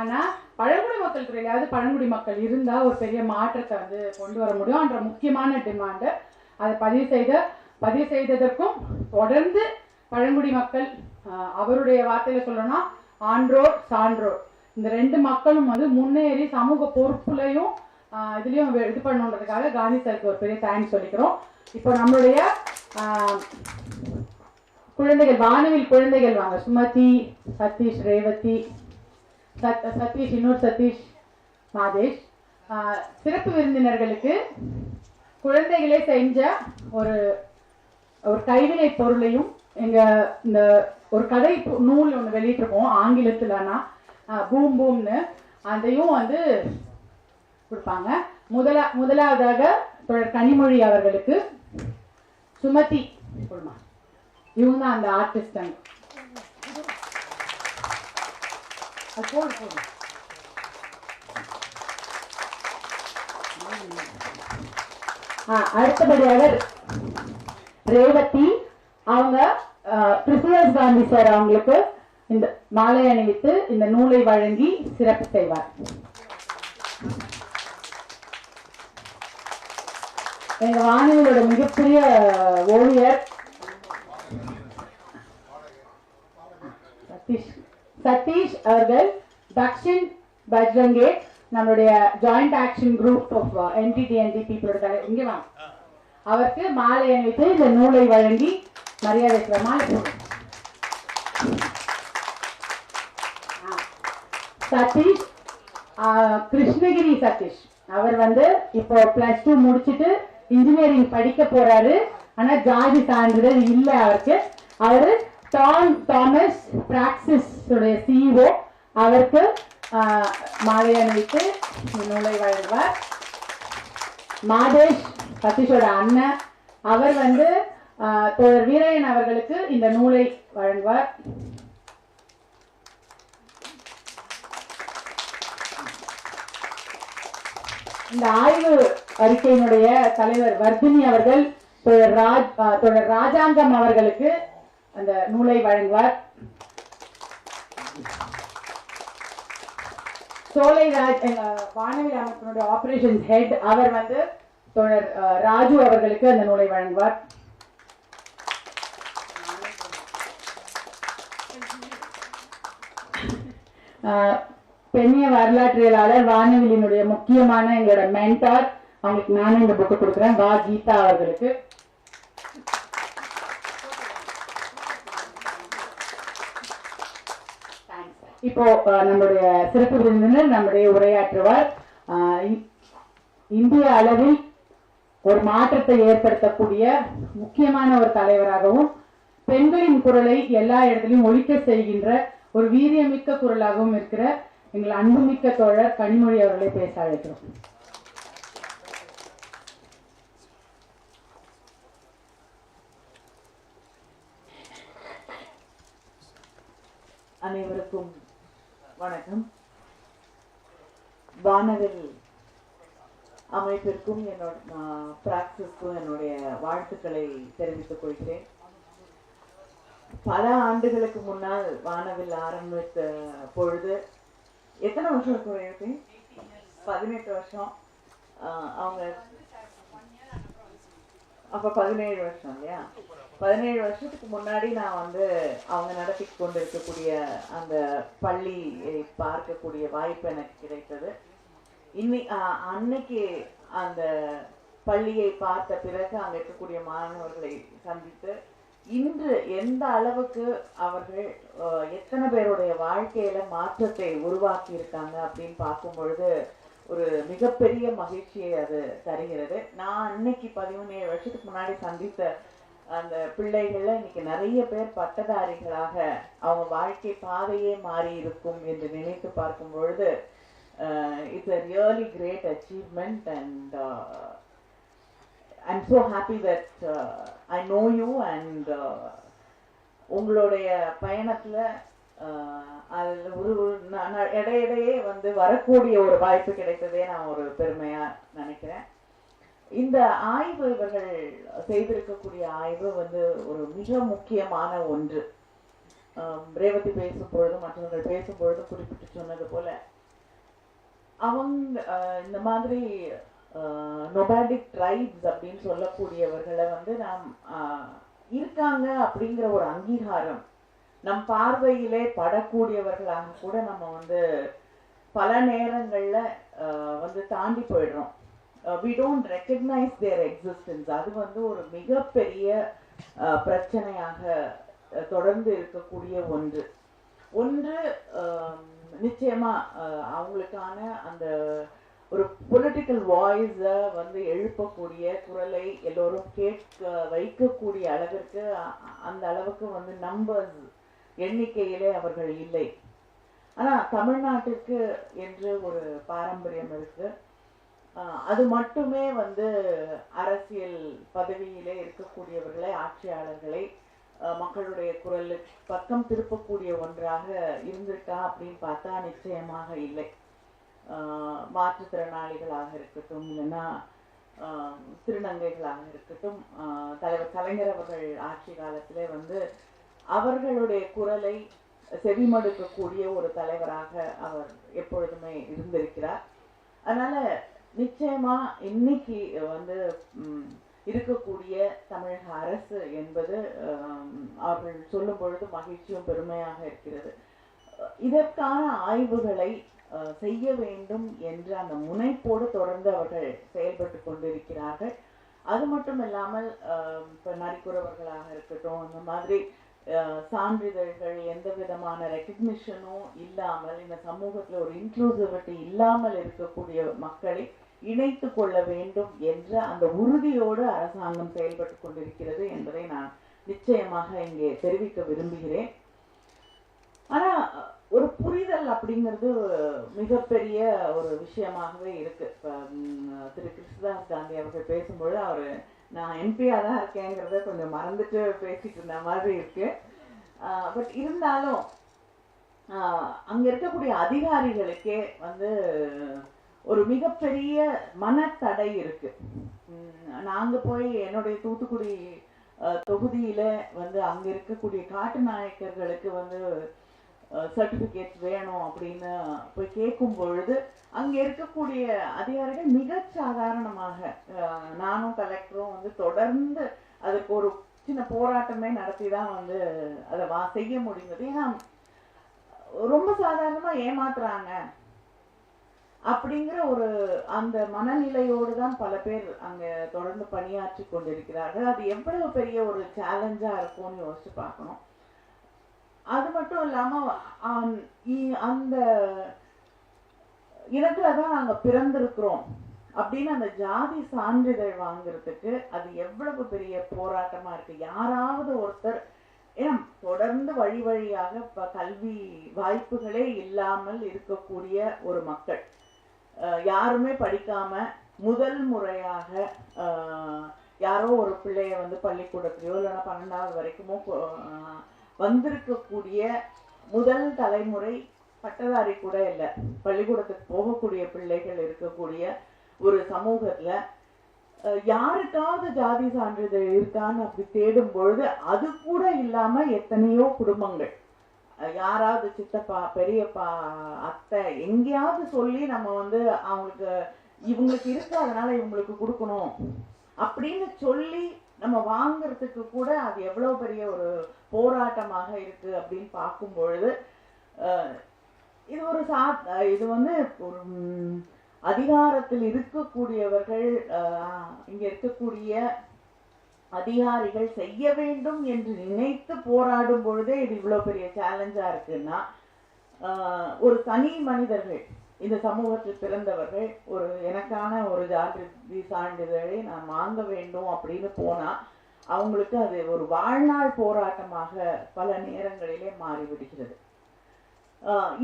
ஆனால் பழங்குடி மக்கள் துறையிலாவது பழங்குடி மக்கள் இருந்தால் ஒரு பெரிய மாற்றத்தை கொண்டு வர முடியும் என்ற முக்கியமான டிமாண்டு. அதை பதிவு செய்ததற்கும் தொடர்ந்து பழங்குடி மக்கள் அவருடைய வார்த்தையில சொல்லணும்னா ஆன்றோர் சான்றோர் இந்த 2 மக்களும் முன்னேறி சமூக பொறுப்புலையும் இதுலயும் இது பண்ணுன்றதுக்காக காந்தி சாருக்கு ஒரு பெரிய தேங்க்ஸ் சொல்லிக்கிறோம். இப்போ நம்மளுடைய குழந்தைகள், வானவில் குழந்தைகள் வாங்க. சுமதி, சதீஷ், ரேவதி, சதீஷ், இன்னொரு சதீஷ், மாதேஷ். சிறப்பு விருந்தினர்களுக்கு குழந்தைகளே செஞ்ச ஒரு ஒரு கைவினை பொருளையும் எங்க இந்த ஒரு கதை நூல் ஒன்று வெளியிட்டிருக்கோம் ஆங்கிலத்துலனா பூம் பூம்னு, அதையும் வந்து கொடுப்பாங்க. முதலாவதாக தொடர் கனிமொழி அவர்களுக்கு சுமதி கொடுமா, இவங்க தான் அந்த ஆர்டிஸ்ட். அடுத்தபடியாக ரேவதி, அவங்க பிரிசியஸ் காந்தி சார் அவங்களுக்கு இந்த மாலை அணிவித்து இந்த நூலை வழங்கி சிறப்பு செய்வார். எங்க வானவியோட மிகப்பெரிய ஓவியர் சதீஷ் அவர்கள் தக்ஷின் பஜ்ரங்கே, நம்மளுடைய joint action group of NTTND பீப்புளோட தலை, இங்கே வாங்க, அவருக்கு மாலை அணிவித்து இந்த நூலை வழங்கி மரியாதை மாலை. சதீஷ் கிருஷ்ணகிரி சதீஷ், அவர் வந்து இப்போ +2 முடிச்சுட்டு இன்ஜினியரிங் படிக்க போறாரு. ஆனா ஜாதி சான்றிதழ் இல்லை அவருக்கு. அவரு தாமஸ் பிராக்சிஸ் உடைய CEO, அவருக்கு மாலை அணிவித்து நூலை வழங்குவார். மாதேஷ் சதீஷோட அண்ணன், அவர் வந்து தோழர் வீரையன் அவர்களுக்கு இந்த நூலை வழங்குவார். இந்த ஆய்வு அறிக்கையினுடைய தலைவர் வர்தினி அவர்கள் தோழர் ராஜாங்கம் அவர்களுக்கு அந்த நூலை வழங்குவார். சோலைராஜ் வானவில் அமைப்பினுடைய ஆபரேஷன் ஹெட், அவர் வந்து தோழர் ராஜு அவர்களுக்கு அந்த நூலை வழங்குவார். பெண்ணிய வரலாற்றியலாளர் வானவிலினுடைய முக்கியமான எங்களோட மென்டார், அவங்களுக்கு நானும் இந்த புக்கு கொடுக்குறேன், வா கீதா அவர்களுக்கு. இப்போ நம்முடைய சிறப்பு விருந்தினர் நம்முடைய உரையாற்றுவார். இந்திய அளவில் ஒரு மாற்றத்தை ஏற்படுத்தக்கூடிய முக்கியமான ஒரு தலைவராகவும் பெண்களின் குரலை எல்லா இடத்திலும் ஒலிக்க செய்கின்ற ஒரு வீரியமிக்க குரலாகவும் இருக்கிற எங்கள் அன்புமிக்க தோழர் கனிமொழி அவர்களை பேச அழைக்கிறோம். அனைவருக்கும் வணக்கம். வானவில் அமைப்பிற்கும் என்னோட பிராக்டிஸ்க்கும் என்னுடைய வாழ்த்துக்களை தெரிவித்துக் கொள்கிறேன். பல ஆண்டுகளுக்கு முன்னால் வானவில் ஆரம்பித்த பொழுது, எத்தனை வருஷம் இருக்கும்? 18 வருஷம். அவங்க அப்ப 17 வருஷம் இல்லையா? 17 வருஷத்துக்கு முன்னாடி நான் வந்து அவங்க நடத்தி கொண்டு இருக்கக்கூடிய அந்த பள்ளியை பார்க்கக்கூடிய வாய்ப்பு எனக்கு கிடைத்தது. அன்னைக்கு அந்த பள்ளியை பார்த்த பிறகு அங்க இருக்கக்கூடிய மாணவர்களை சந்தித்து இன்று எந்த அளவுக்கு அவர்கள் எத்தனை பேருடைய வாழ்க்கையில மாற்றத்தை உருவாக்கி இருக்காங்க அப்படின்னு பார்க்கும் பொழுது ஒரு மிகப்பெரிய மகிழ்ச்சியை அது தருகிறது. நான் அன்னைக்கு 17 வருஷத்துக்கு முன்னாடி சந்தித்த அந்த பிள்ளைகள்ல இன்னைக்கு நிறைய பேர் பட்டதாரிகளாக அவங்க வாழ்க்கை பாதையே மாறி இருக்கும் என்று நினைத்து பார்க்கும் பொழுது it's a really great achievement, and I'm so happy that I know you, and உங்களுடைய பயணத்துல அதில் இடையிடையே வந்து வரக்கூடிய ஒரு வாய்ப்பு கிடைத்ததே நான் ஒரு பெருமையா நினைக்கிறேன். இந்த ஆய்வு, இவர்கள் செய்திருக்கக்கூடிய ஆய்வு வந்து ஒரு மிக முக்கியமான ஒன்று. ரேவதி பேசும் பொழுதும் மற்றவர்கள் பேசும் பொழுதும் குறிப்பிட்டு சொன்னது போல, அவங்க இந்த மாதிரி நொபாடிக் ட்ரைப்ஸ் அப்படின்னு சொல்லக்கூடியவர்களை வந்து நாம் இருக்காங்க அப்படிங்கிற ஒரு அங்கீகாரம் நம் பார்வையிலே படக்கூடியவர்களாக கூட நம்ம வந்து பல நேரங்கள்ல வந்து தாண்டி போயிடுறோம். we don't recognize their existence. அது வந்து ஒரு மிகப்பெரிய பிரச்சனையாக தொடர்ந்து இருக்கக்கூடிய ஒன்று நிச்சயமா அவங்களுக்கான அந்த ஒரு பொலிட்டிக்கல் வாய்ஸை வந்து எழுப்பக்கூடிய, குரலை எல்லோரும் கேட்க வைக்கக்கூடிய அளவிற்கு அந்த அளவுக்கு வந்து நம்பர்ஸ் எண்ணிக்கையிலே அவர்கள் இல்லை. ஆனா தமிழ்நாட்டிற்கு என்று ஒரு பாரம்பரியம் இருக்கு. அது மட்டுமே வந்து அரசியல் பதவியிலே இருக்கக்கூடியவர்களை, ஆட்சியாளர்களை மக்களுடைய குரலுக்கு பக்கம் திருப்பக்கூடிய ஒன்றாக இருந்திருக்கா அப்படின்னு பார்த்தா நிச்சயமாக இல்லை. மாற்றுத்திறனாளிகளாக இருக்கட்டும், இல்லைன்னா திருநங்கைகளாக இருக்கட்டும், தலைவர் கலைஞர் அவர்கள் ஆட்சி காலத்திலே வந்து அவர்களுடைய குரலை செவிமடுக்கக்கூடிய ஒரு தலைவராக அவர் எப்பொழுதுமே இருந்திருக்கிறார். அதனால நிச்சயமா இன்னைக்கு வந்து இருக்கக்கூடிய தமிழக அரசு என்பது அவர்கள் சொல்லும் பொழுது மகிழ்ச்சியும் பெருமையாக இருக்கிறது. இதற்கான ஆய்வுகளை செய்ய வேண்டும் என்ற அந்த முனைப்போடு தொடர்ந்து அவர்கள் செயல்பட்டு கொண்டிருக்கிறார்கள். அது மட்டும் இல்லாமல் இப்போ நரிக்குறவர்களாக இருக்கட்டும், அந்த மாதிரி சான்றிதழ்கள் எந்த விதமான ரெக்கக்னிஷனும் இல்லாமல், இந்த சமூகத்தில் ஒரு இன்க்ளூசிவிட்டி இல்லாமல் இருக்கக்கூடிய மக்களை இணைத்து கொள்ள வேண்டும் என்ற அந்த உறுதியோடு அரசாங்கம் செயல்பட்டு கொண்டிருக்கிறது என்பதை நான் நிச்சயமாக இங்கே தெரிவிக்க விரும்புகிறேன். ஆனா ஒரு புரிதல் அப்படிங்கிறது மிகப்பெரிய ஒரு விஷயமாகவே இருக்கு. இப்போ திரு கிருஷ்ணதாஸ் காந்தி அவர்கள் பேசும்பொழுது அவரு நான் எம்பியா தான் இருக்கேங்கிறத கொஞ்சம் மறந்துட்டு பேசிட்டு இருந்த மாதிரி இருக்கு. பட் இருந்தாலும் அங்க இருக்கக்கூடிய அதிகாரிகளுக்கே வந்து ஒரு மிகப்பெரிய மனத்தடை இருக்கு. நாங்க போய் என்னுடைய தூத்துக்குடி தொகுதியில வந்து அங்க இருக்கக்கூடிய காட்டு நாயக்கர்களுக்கு வந்து சர்டிபிகேட் வேணும் அப்படின்னு போய் கேட்கும் பொழுது அங்க இருக்கக்கூடிய அதிகாரிகள் மிக சாதாரணமாக, நானும் கலெக்டரும் வந்து தொடர்ந்து அதுக்கு ஒரு சின்ன போராட்டமே நடத்தி தான் வந்து அதை செய்ய முடிந்தது. ஏன்னா ரொம்ப சாதாரணமா ஏமாத்துறாங்க அப்படிங்கிற ஒரு அந்த மனநிலையோடு தான் பல பேர் அங்க தொடர்ந்து பணியாற்றி கொண்டிருக்கிறார்கள். அது எவ்வளவு பெரிய ஒரு சேலஞ்சா இருக்கும்னு யோசிச்சு பார்க்கணும். அது மட்டும் இல்லாம அந்த இனத்துலதான் நாங்க பிறந்திருக்கிறோம் அப்படின்னு அந்த ஜாதி சான்றிதழ் வாங்குறதுக்கு அது எவ்வளவு பெரிய போராட்டமா இருக்கு. யாராவது ஒருத்தர், ஏன்னா தொடர்ந்து வழி வழியாக கல்வி வாய்ப்புகளே இல்லாமல் இருக்கக்கூடிய ஒரு மக்கள், யாருமே படிக்காம முதல் முறையாக யாரோ ஒரு பிள்ளைய வந்து பள்ளிக்கூடத்திலையோ இல்லைன்னா 12வது வரைக்குமோ வந்திருக்கக்கூடிய முதல் தலைமுறை பட்டதாரி கூட இல்லை, பள்ளிக்கூடத்துக்கு போகக்கூடிய பிள்ளைகள் இருக்கக்கூடிய ஒரு சமூகத்துல யாருக்காவது ஜாதி சான்றிதழ் இருக்கான்னு அப்படி தேடும் பொழுது அது கூட இல்லாம எத்தனையோ குடும்பங்கள், யாராவது சித்தப்பா, பெரியப்பா, அத்தை எங்கேயாவது சொல்லி நம்ம வந்து அவங்களுக்கு இவங்களுக்கு இருக்கு அதனால இவங்களுக்கு கொடுக்கணும் அப்படின்னு சொல்லி நம்ம வாங்குறதுக்கு கூட அது எவ்வளவு பெரிய ஒரு போராட்டமாக இருக்கு அப்படின்னு பார்க்கும் பொழுது இது ஒரு இது வந்து ஒரு அதிகாரத்தில் இருக்கக்கூடியவர்கள், இங்க இருக்கக்கூடிய அதிகாரிகள் செய்ய வேண்டும் என்று நினைத்து போராடும் பொழுதே இது இவ்வளவு பெரிய சேலஞ்சா இருக்குன்னா, ஒரு தனி மனிதர்கள், இந்த சமூகத்தில் பிறந்தவர்கள் ஒரு எனக்கான ஒரு ஜாதி சான்றிதழை நான் வாங்க வேண்டும் அப்படின்னு போனா அவங்களுக்கு அது ஒரு வாழ்நாள் போராட்டமாக பல நேரங்களிலே மாறிவிடுகிறது.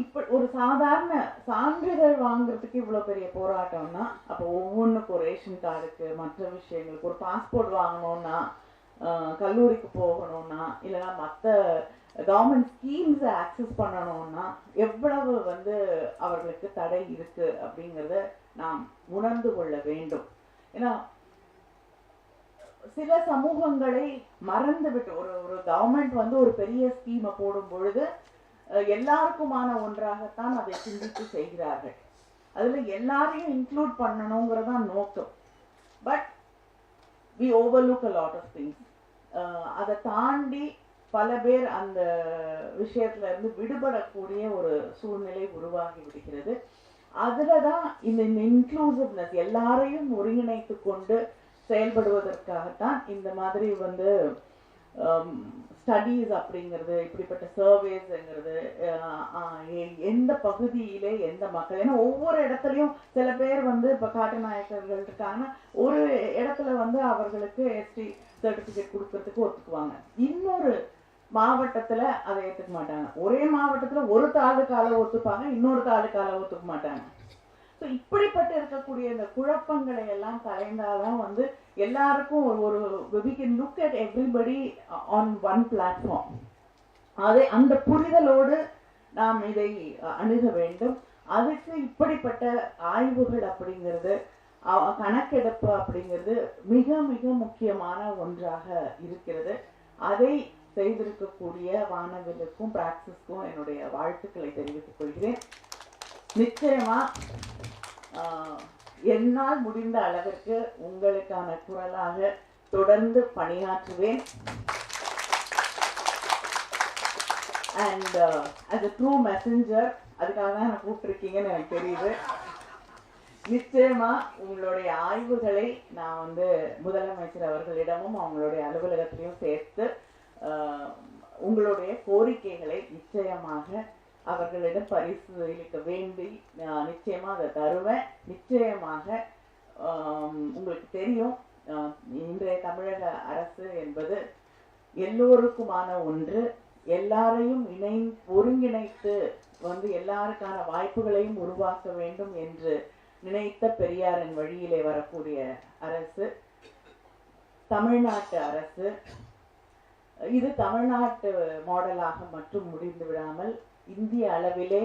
இப்ப ஒரு சாதாரண சான்றிதழ் வாங்குறதுக்கு இவ்வளவு பெரிய போராட்டம்னா, அப்போ ஒவ்வொன்றுக்கும் ரேஷன் கார்டுக்கு, மற்ற விஷயங்களுக்கு, ஒரு பாஸ்போர்ட் வாங்கணும்னா, கல்லூரிக்கு போகணும்னா, இல்லைன்னா மற்ற கவர்மெண்ட் ஸ்கீம்ஸை ஆக்சஸ் பண்ணணும்னா எவ்வளவு வந்து அவர்களுக்கு தடை இருக்கு அப்படிங்கிறத நாம் உணர்ந்து கொள்ள வேண்டும். ஏன்னா சில சமூகங்களை மறந்து விட்டு ஒரு கவர்மெண்ட் வந்து ஒரு பெரிய ஸ்கீமை போடும் பொழுது எல்லாருக்குமான ஒன்றாகத்தான் அதை சிந்தித்து செய்கிறார்கள். அதுல எல்லாரையும் இன்க்ளூட் பண்ணணுங்கிறதான் நோக்கம். But we overlook a lot of things. அதை தாண்டி பல பேர் அந்த விஷயத்துல இருந்து விடுபடக்கூடிய ஒரு சூழ்நிலை உருவாகி விடுகிறது. அதுலதான் இந்த இன்க்ளூசிவ்னஸ், எல்லாரையும் ஒருங்கிணைத்து கொண்டு செயல்படுவதற்காகத்தான் இந்த மாதிரி வந்து ஸ்டடீஸ் அப்படிங்கிறது, இப்படிப்பட்ட சர்வேஸ்ங்கிறது, எந்த பகுதியிலே எந்த மக்கள், ஏன்னா ஒவ்வொரு இடத்துலையும் சில பேர் வந்து இப்போ காட்டு நாயக்கர்கள் இருக்காங்கன்னா ஒரு இடத்துல வந்து அவர்களுக்கு எஸ்டி சர்டிஃபிகேட் கொடுக்கறதுக்கு ஒத்துக்குவாங்க, இன்னொரு மாவட்டத்துல அதை ஏற்றுக்க மாட்டாங்க. ஒரே மாவட்டத்துல ஒரு தாலுக்கால ஒத்துப்பாங்க, இன்னொரு தாலுக்கால ஒத்துக்க மாட்டாங்க. ஸோ இப்படிப்பட்ட இருக்கக்கூடிய இந்த குழப்பங்களை எல்லாம் கலைந்தாதான் வந்து எல்லாருக்கும் ஒரு we can look at everybody on one platform. அதை அந்த புரிதலோடு நாம் இதை அணுக வேண்டும். அதுக்கு இப்படிப்பட்ட ஆய்வுகள் அப்படிங்கிறது, கணக்கெடுப்பு அப்படிங்கிறது மிக மிக முக்கியமான ஒன்றாக இருக்கிறது. அதை செய்திருக்கக்கூடிய வானவிலுக்கும் பிராக்சிஸ்க்கும் என்னுடைய வாழ்த்துக்களை தெரிவித்துக் கொள்கிறேன். நிச்சயமா என்னால் முடிந்த அளவிற்கு உங்களுக்கான குரலாக தொடர்ந்து பணியாற்றுவேன். And as a true messenger, அதுக்காக தான் நான் கூப்பிட்டுருக்கீங்கன்னு எனக்கு தெரியுது. நிச்சயமா உங்களுடைய ஆய்வுகளை நான் வந்து முதலமைச்சர் அவர்களிடமும் அவங்களுடைய அலுவலகத்திலையும் சேர்த்து உங்களுடைய கோரிக்கைகளை நிச்சயமாக அவர்களிடம் பரிசீலிக்க வேண்டி நிச்சயமா அதை தருவேன். நிச்சயமாக உங்களுக்கு தெரியும், இன்றைய தமிழக அரசு என்பது எல்லோருக்குமான ஒன்று. எல்லாரையும் ஒருங்கிணைத்து வந்து எல்லாருக்கான வாய்ப்புகளையும் உருவாக்க வேண்டும் என்று நினைத்த பெரியாரின் வழியிலே வரக்கூடிய அரசு தமிழ்நாட்டு அரசு. இது தமிழ்நாட்டு மாடலாக மட்டும் முடிந்து விடாமல் இந்திய அளவிலே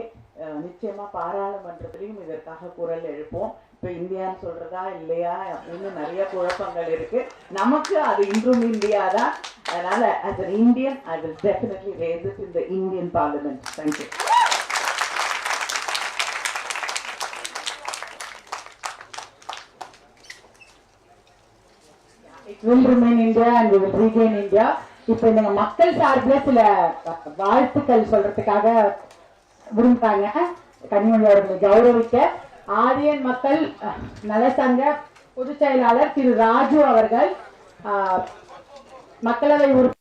நிச்சயமா பாராளுமன்றத்திலையும் இதற்காக குரல் எழுப்போம். இப்ப இந்தியான்னு சொல்றதா இல்லையா அப்படின்னு நிறைய குழப்பங்கள் இருக்கு. நமக்கு அது இன்றும் இந்தியா தான். அதனால as an Indian I will definitely raise it in the Indian Parliament. Thank you. It will remain India and we will regain India. இப்ப இந்த மக்கள் சார்பில் சில வாழ்த்துக்கள் சொல்றதுக்காக விரும்புறாங்க. கனிமொழி அவர்களை கௌரவிக்க ஆரியன் மக்கள் நலசங்க பொதுச் செயலாளர் திரு ராஜு அவர்கள் மக்களவை உறுப்பினர்